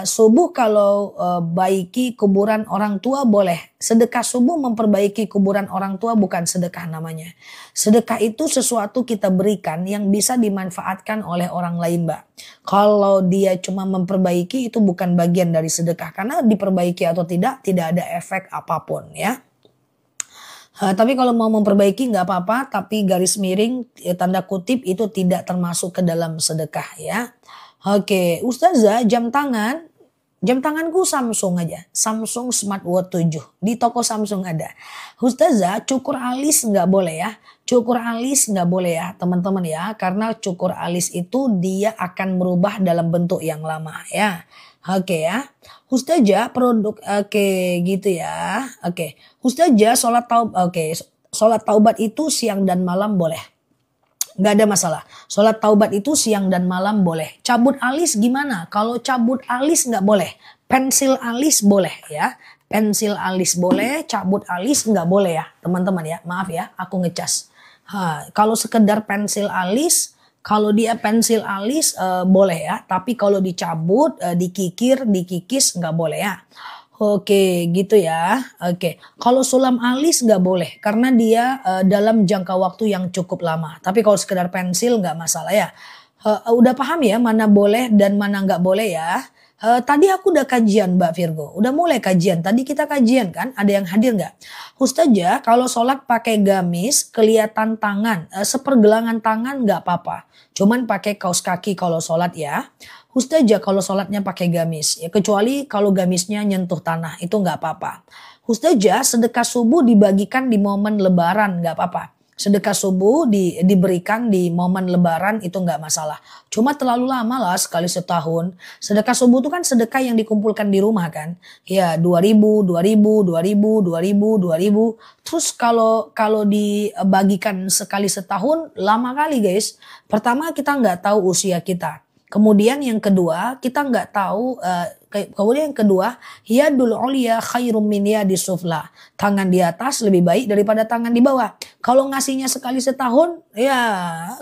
subuh kalau baiki kuburan orang tua boleh. Sedekah subuh memperbaiki kuburan orang tua bukan sedekah namanya. Sedekah itu sesuatu kita berikan yang bisa dimanfaatkan oleh orang lain, Mbak. Kalau dia cuma memperbaiki itu bukan bagian dari sedekah. Karena diperbaiki atau tidak ada efek apapun ya. Tapi kalau mau memperbaiki nggak apa-apa. Tapi garis miring tanda kutip itu tidak termasuk ke dalam sedekah ya. Oke, Ustazah, jam tanganku Samsung aja. Samsung Smartwatch 7. Di toko Samsung ada. Ustazah, cukur alis nggak boleh ya. Cukur alis nggak boleh ya teman-teman ya. Karena cukur alis itu dia akan merubah dalam bentuk yang lama ya. Oke ya. Ustazah, oke gitu ya. Oke. Ustazah, sholat taubat itu siang dan malam boleh. Nggak ada masalah. Sholat taubat itu siang dan malam boleh. Cabut alis gimana? Kalau cabut alis nggak boleh. Pensil alis boleh ya. Pensil alis boleh, cabut alis nggak boleh ya teman-teman ya. Maaf ya, aku ngecas. Kalau sekedar pensil alis, kalau dia pensil alis boleh ya. Tapi kalau dicabut, dikikis nggak boleh ya. Oke gitu ya. Oke. Kalau sulam alis nggak boleh karena dia dalam jangka waktu yang cukup lama. Tapi kalau sekedar pensil nggak masalah ya. Udah paham ya mana boleh dan mana nggak boleh ya. Tadi aku udah kajian Mbak Virgo. Udah mulai kajian. Tadi kita kajian kan. Ada yang hadir nggak? Ustazah kalau sholat pakai gamis kelihatan tangan. Sepergelangan tangan nggak apa-apa. Cuman pakai kaos kaki kalau sholat ya. Ustazah kalau sholatnya pakai gamis. Ya, kecuali kalau gamisnya nyentuh tanah. Itu nggak apa-apa. Ustazah sedekah subuh dibagikan di momen lebaran. Nggak apa-apa. Sedekah subuh diberikan di momen lebaran itu nggak masalah. Cuma terlalu lama lah sekali setahun. Sedekah subuh itu kan sedekah yang dikumpulkan di rumah kan. Ya 2.000, 2.000, 2.000, 2.000, 2.000. Terus kalau dibagikan sekali setahun lama kali guys. Pertama kita nggak tahu usia kita. Kemudian yang kedua, kita nggak tahu. Kemudian yang kedua, yadul ulia khairum min yadis sufla. Tangan di atas lebih baik daripada tangan di bawah. Kalau ngasihnya sekali setahun, ya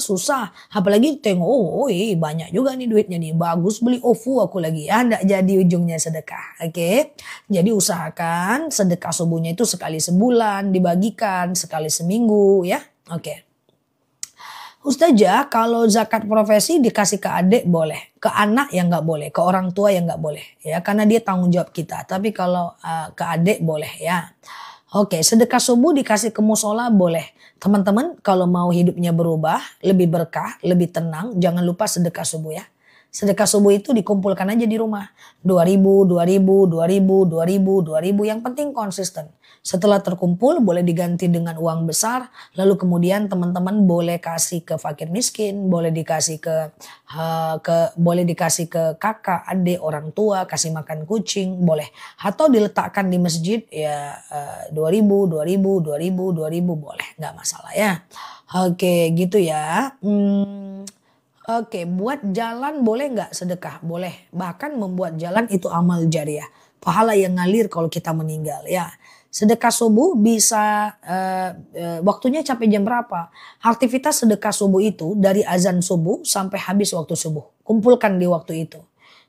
susah. Apalagi tengok, banyak juga nih duitnya nih. Bagus beli OVO aku lagi. Ya, nggak jadi ujungnya sedekah. Oke. Jadi usahakan sedekah subuhnya itu sekali sebulan dibagikan, sekali seminggu ya. Oke. Ustazah, kalau zakat profesi dikasih ke adik boleh, ke anak yang nggak boleh, ke orang tua yang nggak boleh, ya karena dia tanggung jawab kita. Tapi kalau ke adik boleh ya. Oke, sedekah subuh dikasih ke musola boleh. Teman-teman, kalau mau hidupnya berubah, lebih berkah, lebih tenang, jangan lupa sedekah subuh ya. Sedekah subuh itu dikumpulkan aja di rumah. 2.000, 2.000, 2.000, 2.000, 2.000. Yang penting konsisten. Setelah terkumpul boleh diganti dengan uang besar. Lalu kemudian teman-teman boleh kasih ke fakir miskin. Boleh dikasih boleh dikasih ke kakak, adik, orang tua. Kasih makan kucing. Boleh. Atau diletakkan di masjid. Ya 2.000, 2.000, 2.000, 2.000 boleh. Nggak masalah ya. Oke gitu ya. Oke, buat jalan boleh nggak sedekah? Boleh. Bahkan membuat jalan itu amal jariah. Pahala yang ngalir kalau kita meninggal ya. Sedekah subuh bisa waktunya sampai jam berapa? Aktivitas sedekah subuh itu dari azan subuh sampai habis waktu subuh. Kumpulkan di waktu itu.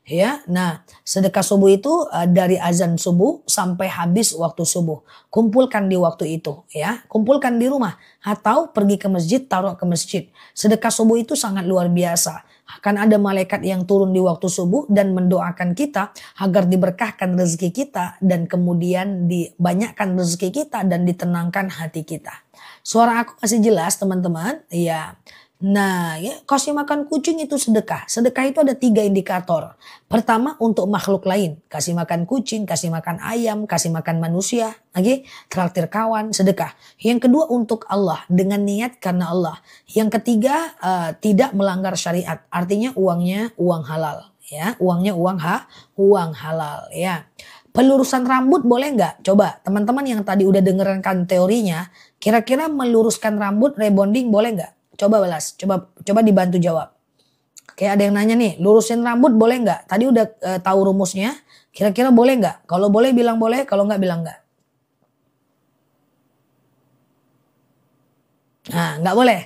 Ya, nah sedekah subuh itu dari azan subuh sampai habis waktu subuh. Kumpulkan di waktu itu ya. Kumpulkan di rumah atau pergi ke masjid, taruh ke masjid. Sedekah subuh itu sangat luar biasa. Akan ada malaikat yang turun di waktu subuh dan mendoakan kita agar diberkahkan rezeki kita dan kemudian dibanyakkan rezeki kita dan ditenangkan hati kita. Suara aku masih jelas teman-teman? Ya. Nah, ya, kasih makan kucing itu sedekah. Sedekah itu ada 3 indikator. Pertama untuk makhluk lain. Kasih makan kucing, kasih makan ayam, kasih makan manusia. Oke, traktir kawan, sedekah. Yang kedua untuk Allah dengan niat karena Allah. Yang ketiga tidak melanggar syariat. Artinya uangnya uang halal. Ya, uangnya uang halal. Ya. Pelurusan rambut boleh nggak? Coba teman-teman yang tadi udah dengarkan teorinya. Kira-kira meluruskan rambut rebonding boleh nggak? Coba balas, coba dibantu jawab. Kayak ada yang nanya nih, lurusin rambut boleh nggak? Tadi udah tahu rumusnya, kira-kira boleh nggak? Kalau boleh bilang boleh, kalau nggak bilang nggak. Nah, nggak boleh.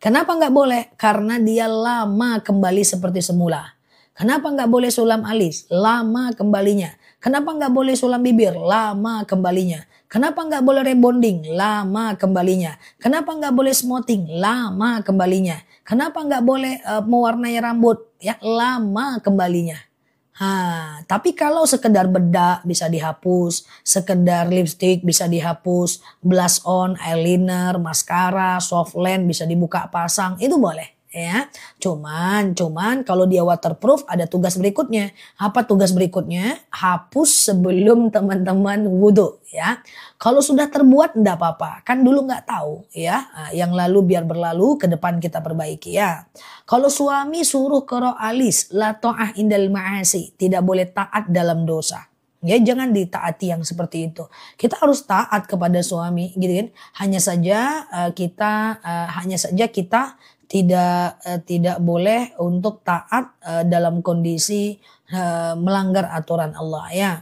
Kenapa nggak boleh? Karena dia lama kembali seperti semula. Kenapa nggak boleh sulam alis? Lama kembalinya. Kenapa nggak boleh sulam bibir? Lama kembalinya. Kenapa nggak boleh rebonding? Lama kembalinya. Kenapa nggak boleh smoothing? Lama kembalinya. Kenapa nggak boleh mewarnai rambut? Ya lama kembalinya. Tapi kalau sekedar bedak bisa dihapus, sekedar lipstick bisa dihapus, blush on, eyeliner, maskara, soft lens bisa dibuka pasang, itu boleh. Ya, cuman kalau dia waterproof ada tugas berikutnya. Apa tugas berikutnya? Hapus sebelum teman-teman wudhu ya. Kalau sudah terbuat enggak apa-apa, kan dulu nggak tahu ya. Yang lalu biar berlalu, ke depan kita perbaiki ya. Kalau suami suruh qara alis, la ta'ah indal ma'asi, tidak boleh taat dalam dosa. Ya jangan ditaati yang seperti itu. Kita harus taat kepada suami gitu kan. Hanya saja kita tidak boleh untuk taat dalam kondisi melanggar aturan Allah ya.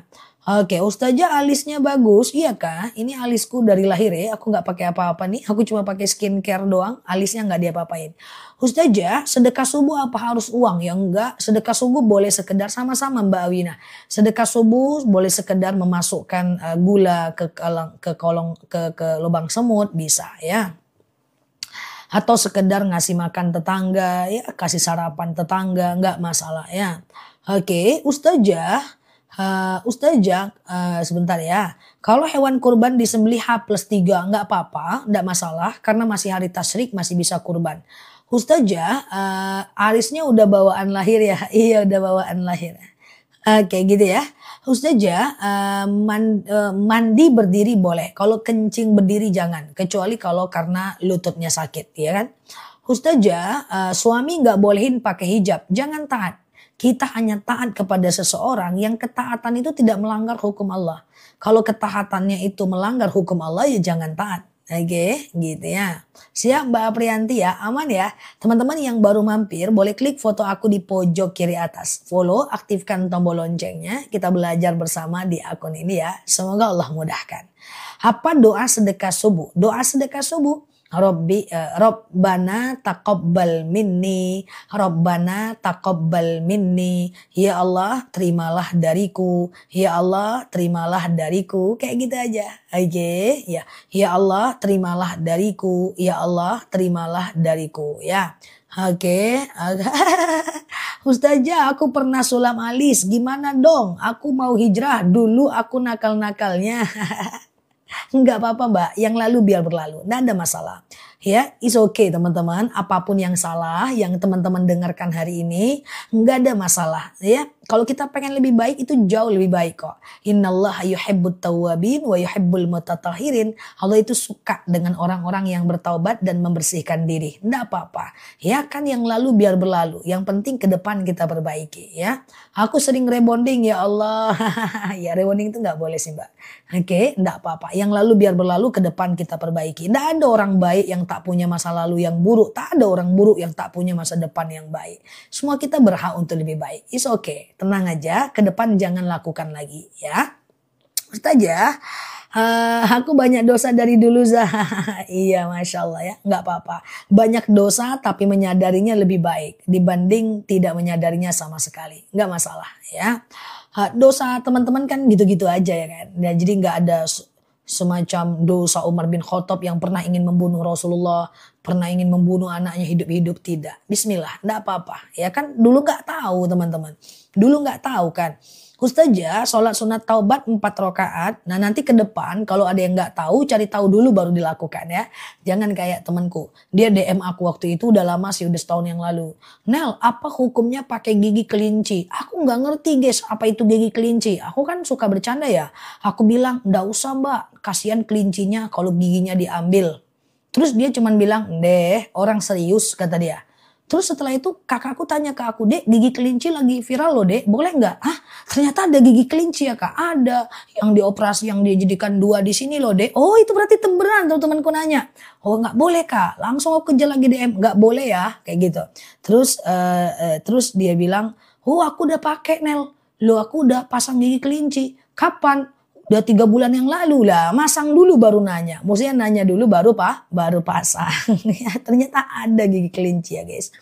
Oke, Ustazah alisnya bagus, iya kah? Ini alisku dari lahir ya, aku nggak pakai apa-apa nih, aku cuma pakai skincare doang, alisnya nggak diapa-apain. Ustazah, sedekah subuh apa harus uang? Ya enggak, sedekah subuh boleh sekedar sama-sama Mbak Awina. Sedekah subuh boleh sekedar memasukkan gula ke lubang semut bisa ya. Atau sekedar ngasih makan tetangga, ya kasih sarapan tetangga, nggak masalah ya. Oke, Ustazah, sebentar ya. Kalau hewan kurban disembelih H+3 nggak apa-apa, nggak masalah karena masih hari tasyrik masih bisa kurban. Ustazah, arisnya udah bawaan lahir ya? Iya udah bawaan lahir. Oke gitu ya. Ustazah, mandi berdiri boleh. Kalau kencing berdiri jangan. Kecuali kalau karena lututnya sakit, ya kan? Ustazah, suami nggak bolehin pakai hijab. Jangan taat. Kita hanya taat kepada seseorang yang ketaatan itu tidak melanggar hukum Allah. Kalau ketaatannya itu melanggar hukum Allah, ya jangan taat. Oke, gitu ya. Siap Mbak Aprianti ya, aman ya. Teman-teman yang baru mampir boleh klik foto aku di pojok kiri atas. Follow, aktifkan tombol loncengnya. Kita belajar bersama di akun ini ya. Semoga Allah mudahkan. Apa doa sedekah subuh? Doa sedekah subuh. Rabbana taqabbal minni, Rabbana taqabbal minni, ya Allah terimalah dariku, ya Allah terimalah dariku, kayak gitu aja. Oke, ya. Ya Allah terimalah dariku, ya Allah terimalah dariku, ya. Oke. Ustazah, aku pernah sulam alis, gimana dong? Aku mau hijrah, dulu aku nakal-nakalnya. Enggak apa-apa Mbak, yang lalu biar berlalu, enggak ada masalah. Ya, it's okay teman-teman, apapun yang salah yang teman-teman dengarkan hari ini, enggak ada masalah. Ya, kalau kita pengen lebih baik itu jauh lebih baik kok. Innallaha yuhibbut tawwabin wa yuhibbul mutatahhirin. Allah itu suka dengan orang-orang yang bertaubat dan membersihkan diri. Enggak apa-apa. Ya kan yang lalu biar berlalu. Yang penting ke depan kita perbaiki ya. Aku sering rebonding ya Allah. Ya rebonding itu enggak boleh sih Mbak. Oke, enggak apa-apa. Yang lalu biar berlalu, ke depan kita perbaiki. Enggak ada orang baik yang tak punya masa lalu yang buruk. Tak ada orang buruk yang tak punya masa depan yang baik. Semua kita berhak untuk lebih baik. It's okay. Tenang aja, ke depan jangan lakukan lagi ya. Ustazah, aku banyak dosa dari dulu Zah. Iya Masya Allah ya, nggak apa-apa. Banyak dosa tapi menyadarinya lebih baik dibanding tidak menyadarinya sama sekali. Nggak masalah ya. Dosa teman-teman kan gitu-gitu aja ya kan. Ya, jadi nggak ada semacam dosa Umar bin Khattab yang pernah ingin membunuh Rasulullah, pernah ingin membunuh anaknya hidup-hidup, tidak. Bismillah, enggak apa-apa. Ya kan dulu nggak tahu teman-teman. Dulu nggak tahu kan. Ustazah sholat sunat taubat 4 rakaat. Nah nanti ke depan kalau ada yang nggak tahu cari tahu dulu baru dilakukan ya. Jangan kayak temanku. Dia DM aku waktu itu udah lama sih, udah setahun yang lalu. Nel, apa hukumnya pakai gigi kelinci? Aku nggak ngerti guys apa itu gigi kelinci. Aku kan suka bercanda ya. Aku bilang nggak usah mbak, kasihan kelincinya kalau giginya diambil. Terus dia cuman bilang, deh orang serius kata dia. Terus setelah itu kakakku tanya ke aku, Dek gigi kelinci lagi viral loh Dek, boleh nggak? Ah ternyata ada gigi kelinci ya Kak, ada yang dioperasi yang dijadikan 2 di sini loh Dek. Oh itu berarti beneran, teman-temanku nanya. Oh nggak boleh Kak, langsung aku kejar lagi DM, nggak boleh ya kayak gitu. Terus dia bilang, oh aku udah pakai Nel, lo aku udah pasang gigi kelinci. Kapan? Udah 3 bulan yang lalu lah, masang dulu baru nanya. Maksudnya nanya dulu baru pasang. Ya, ternyata ada gigi kelinci ya guys.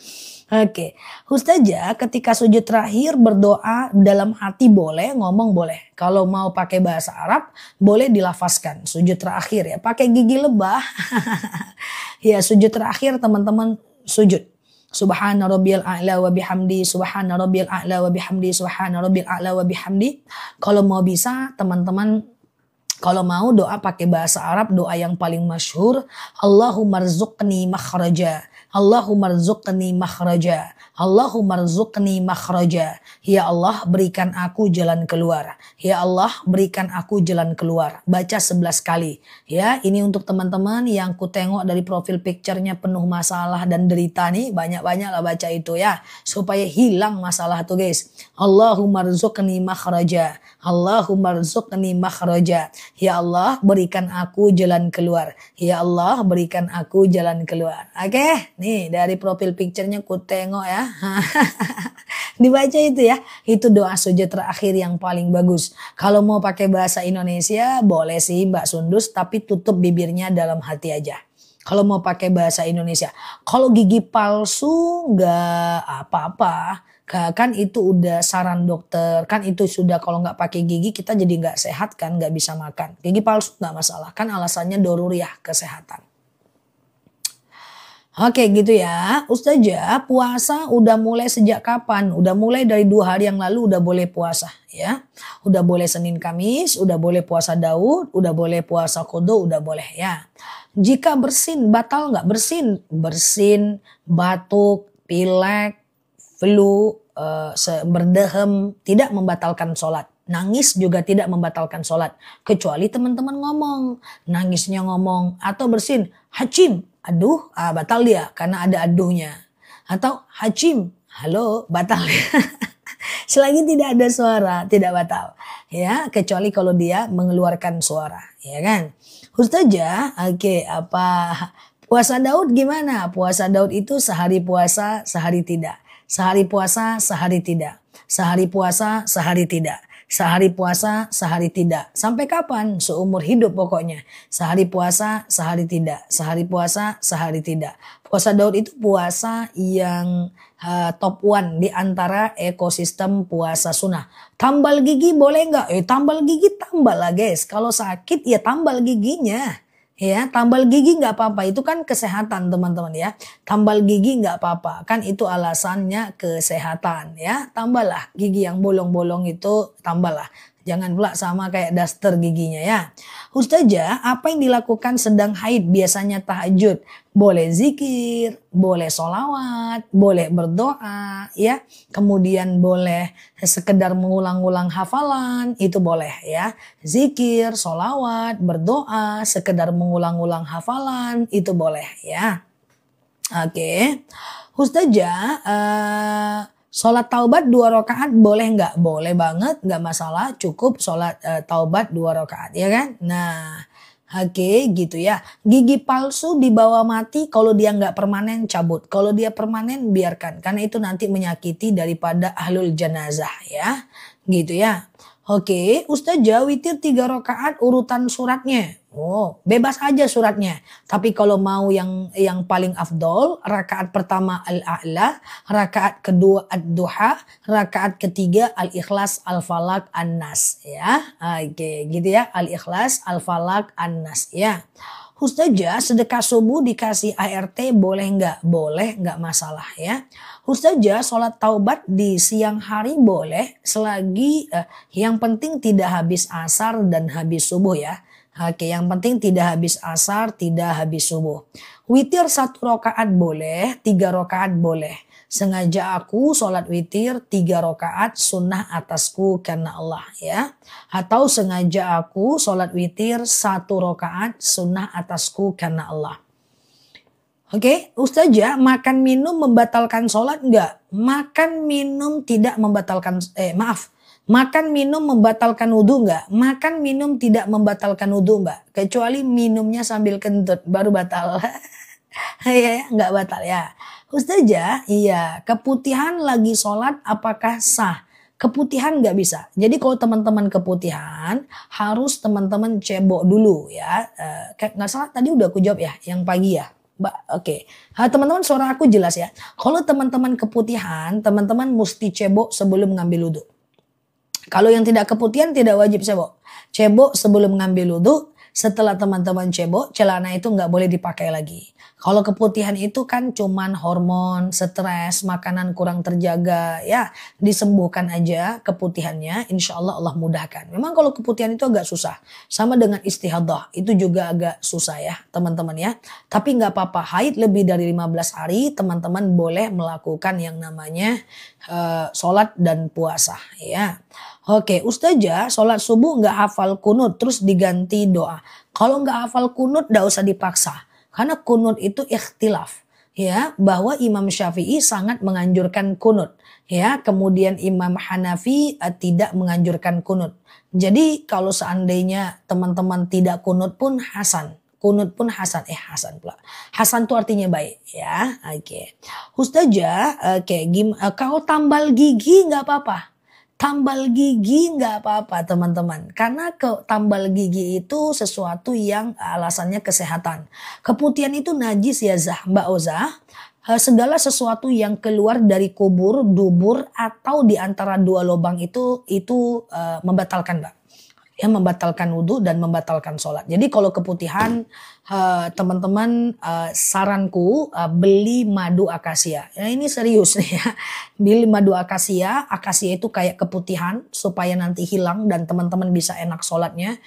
Oke, Ustazah ketika sujud terakhir berdoa dalam hati boleh, ngomong boleh. Kalau mau pakai bahasa Arab boleh dilafazkan. Sujud terakhir ya, pakai gigi lebah. Ya sujud terakhir teman-teman sujud. Subhana rabbiyal a'la wa bihamdi, subhana rabbiyal a'la wa bihamdi, subhana rabbiyal a'la wa bihamdi. Kalau mau bisa teman-teman, kalau mau doa pakai bahasa Arab, doa yang paling masyhur, Allahumma rzuqni makhraja, Allahumma rzuqni makhraja, Allahumma rzuqni makhraja. Ya Allah berikan aku jalan keluar. Ya Allah berikan aku jalan keluar. Baca 11 kali. Ya, ini untuk teman-teman yang ku tengok dari profil picture-nya penuh masalah dan derita nih, banyak-banyak lah baca itu ya, supaya hilang masalah tuh guys. Allahumma rzuqni makhraja, Allahumma rzuqni makhraja. Ya Allah berikan aku jalan keluar. Ya Allah berikan aku jalan keluar. Oke, nih dari profil picture-nya ku tengok ya. Dibaca itu ya. Itu doa sujud terakhir yang paling bagus. Kalau mau pakai bahasa Indonesia boleh sih Mbak Sundus, tapi tutup bibirnya dalam hati aja. Kalau mau pakai bahasa Indonesia. Kalau gigi palsu nggak apa-apa. Kan itu udah saran dokter. Kan itu sudah kalau nggak pakai gigi kita jadi nggak sehat kan. Nggak bisa makan. Gigi palsu nggak masalah. Kan alasannya doruriyah kesehatan. Oke gitu ya. Ustazah puasa udah mulai sejak kapan? Udah mulai dari 2 hari yang lalu udah boleh puasa ya. Udah boleh Senin Kamis, udah boleh puasa Daud, udah boleh puasa Qadha, udah boleh ya. Jika bersin batal nggak? Bersin, batuk, pilek, flu, berdehem tidak membatalkan sholat. Nangis juga tidak membatalkan sholat. Kecuali teman-teman ngomong. Nangisnya ngomong. Atau bersin. Hacim. Aduh. Batal dia. Karena ada aduhnya. Atau hacim. Halo. Batal. Selagi tidak ada suara. Tidak batal. Ya. Kecuali kalau dia mengeluarkan suara. Ya kan. Ustazah. Oke. Puasa Daud gimana? Puasa Daud itu sehari puasa. Sehari tidak. Sehari puasa. Sehari tidak. Sehari puasa. Sehari tidak. Sehari puasa, sehari tidak. Sampai kapan? Seumur hidup pokoknya. Sehari puasa, sehari tidak. Sehari puasa, sehari tidak. Puasa Daud itu puasa yang top one di antara ekosistem puasa sunnah. Tambal gigi boleh nggak? Tambal gigi tambal lah guys. Kalau sakit ya tambal giginya. Ya, tambal gigi nggak apa-apa, itu kan kesehatan teman-teman ya. Tambal gigi nggak apa-apa, kan itu alasannya kesehatan ya. Tambahlah gigi yang bolong-bolong itu, tambahlah. Jangan pula sama kayak daster giginya ya. Ustazah, apa yang dilakukan sedang haid biasanya tahajud? Boleh zikir, boleh sholawat, boleh berdoa ya. Kemudian boleh sekedar mengulang-ulang hafalan, itu boleh ya. Zikir, sholawat, berdoa, sekedar mengulang-ulang hafalan, itu boleh ya. Oke. Ustazah, sholat taubat 2 rakaat boleh nggak? Boleh banget, nggak masalah. Cukup sholat taubat 2 rakaat ya kan? Nah, oke gitu ya. Gigi palsu dibawa mati kalau dia nggak permanen cabut. Kalau dia permanen biarkan. Karena itu nanti menyakiti daripada ahlul janazah ya. Gitu ya. Oke, Ustazah witir 3 rakaat urutan suratnya. Oh, bebas aja suratnya. Tapi kalau mau yang paling afdol, rakaat pertama al-a'la, rakaat kedua ad-duha, rakaat ketiga al-ikhlas, al-falak, an-nas ya. Oke, gitu ya. Al-ikhlas, al-falak, an-nas ya. Ustazah sedekah subuh dikasih ART boleh nggak? Boleh, nggak masalah ya. Ustazah sholat taubat di siang hari boleh selagi yang penting tidak habis asar dan habis subuh ya. Oke, yang penting tidak habis asar, tidak habis subuh. Witir 1 rakaat boleh, 3 rakaat boleh. Sengaja aku sholat witir 3 rakaat sunnah atasku karena Allah ya. Atau sengaja aku sholat witir 1 rakaat sunnah atasku karena Allah. Oke, Ustazah, makan minum membatalkan sholat enggak? Makan minum tidak membatalkan, makan minum membatalkan wudhu enggak? Makan minum tidak membatalkan wudhu mbak. Kecuali minumnya sambil kentut, baru batal. Ya, enggak batal ya. Ustazah, iya, keputihan lagi sholat apakah sah? Keputihan nggak bisa. Jadi kalau teman-teman keputihan harus teman-teman cebok dulu ya. Nggak salah tadi udah aku jawab ya, yang pagi ya. Oke. Teman-teman suara aku jelas ya. Kalau teman-teman keputihan, teman-teman mesti cebok sebelum ngambil wudhu. Kalau yang tidak keputihan tidak wajib cebok. Cebok sebelum ngambil wudhu. Setelah teman-teman cebok, celana itu nggak boleh dipakai lagi. Kalau keputihan itu kan cuman hormon, stres, makanan kurang terjaga, ya disembuhkan aja keputihannya, insya Allah Allah mudahkan. Memang kalau keputihan itu agak susah, sama dengan istihadah, itu juga agak susah ya teman-teman ya. Tapi nggak apa-apa, haid lebih dari 15 hari, teman-teman boleh melakukan yang namanya sholat dan puasa ya. Oke, Ustazah, sholat subuh nggak hafal kunut terus diganti doa. Kalau nggak hafal kunut, nggak usah dipaksa. Karena kunut itu ikhtilaf. Ya, bahwa Imam Syafi'i sangat menganjurkan kunut. Ya, kemudian Imam Hanafi tidak menganjurkan kunut. Jadi kalau seandainya teman-teman tidak kunut pun hasan. Kunut pun hasan. Hasan pula. Hasan itu artinya baik. Ya, oke. Ustazah, kalau tambal gigi nggak apa-apa. Tambal gigi nggak apa-apa teman-teman. Karena tambal gigi itu sesuatu yang alasannya kesehatan. Keputihan itu najis ya Mbak Oza. Segala sesuatu yang keluar dari kubur, dubur atau di antara 2 lubang itu membatalkan Mbak. Yang membatalkan wudhu dan membatalkan sholat. Jadi kalau keputihan teman-teman saranku beli madu akasia. Ya, ini serius nih ya. Beli madu akasia. Akasia itu kayak keputihan supaya nanti hilang dan teman-teman bisa enak sholatnya.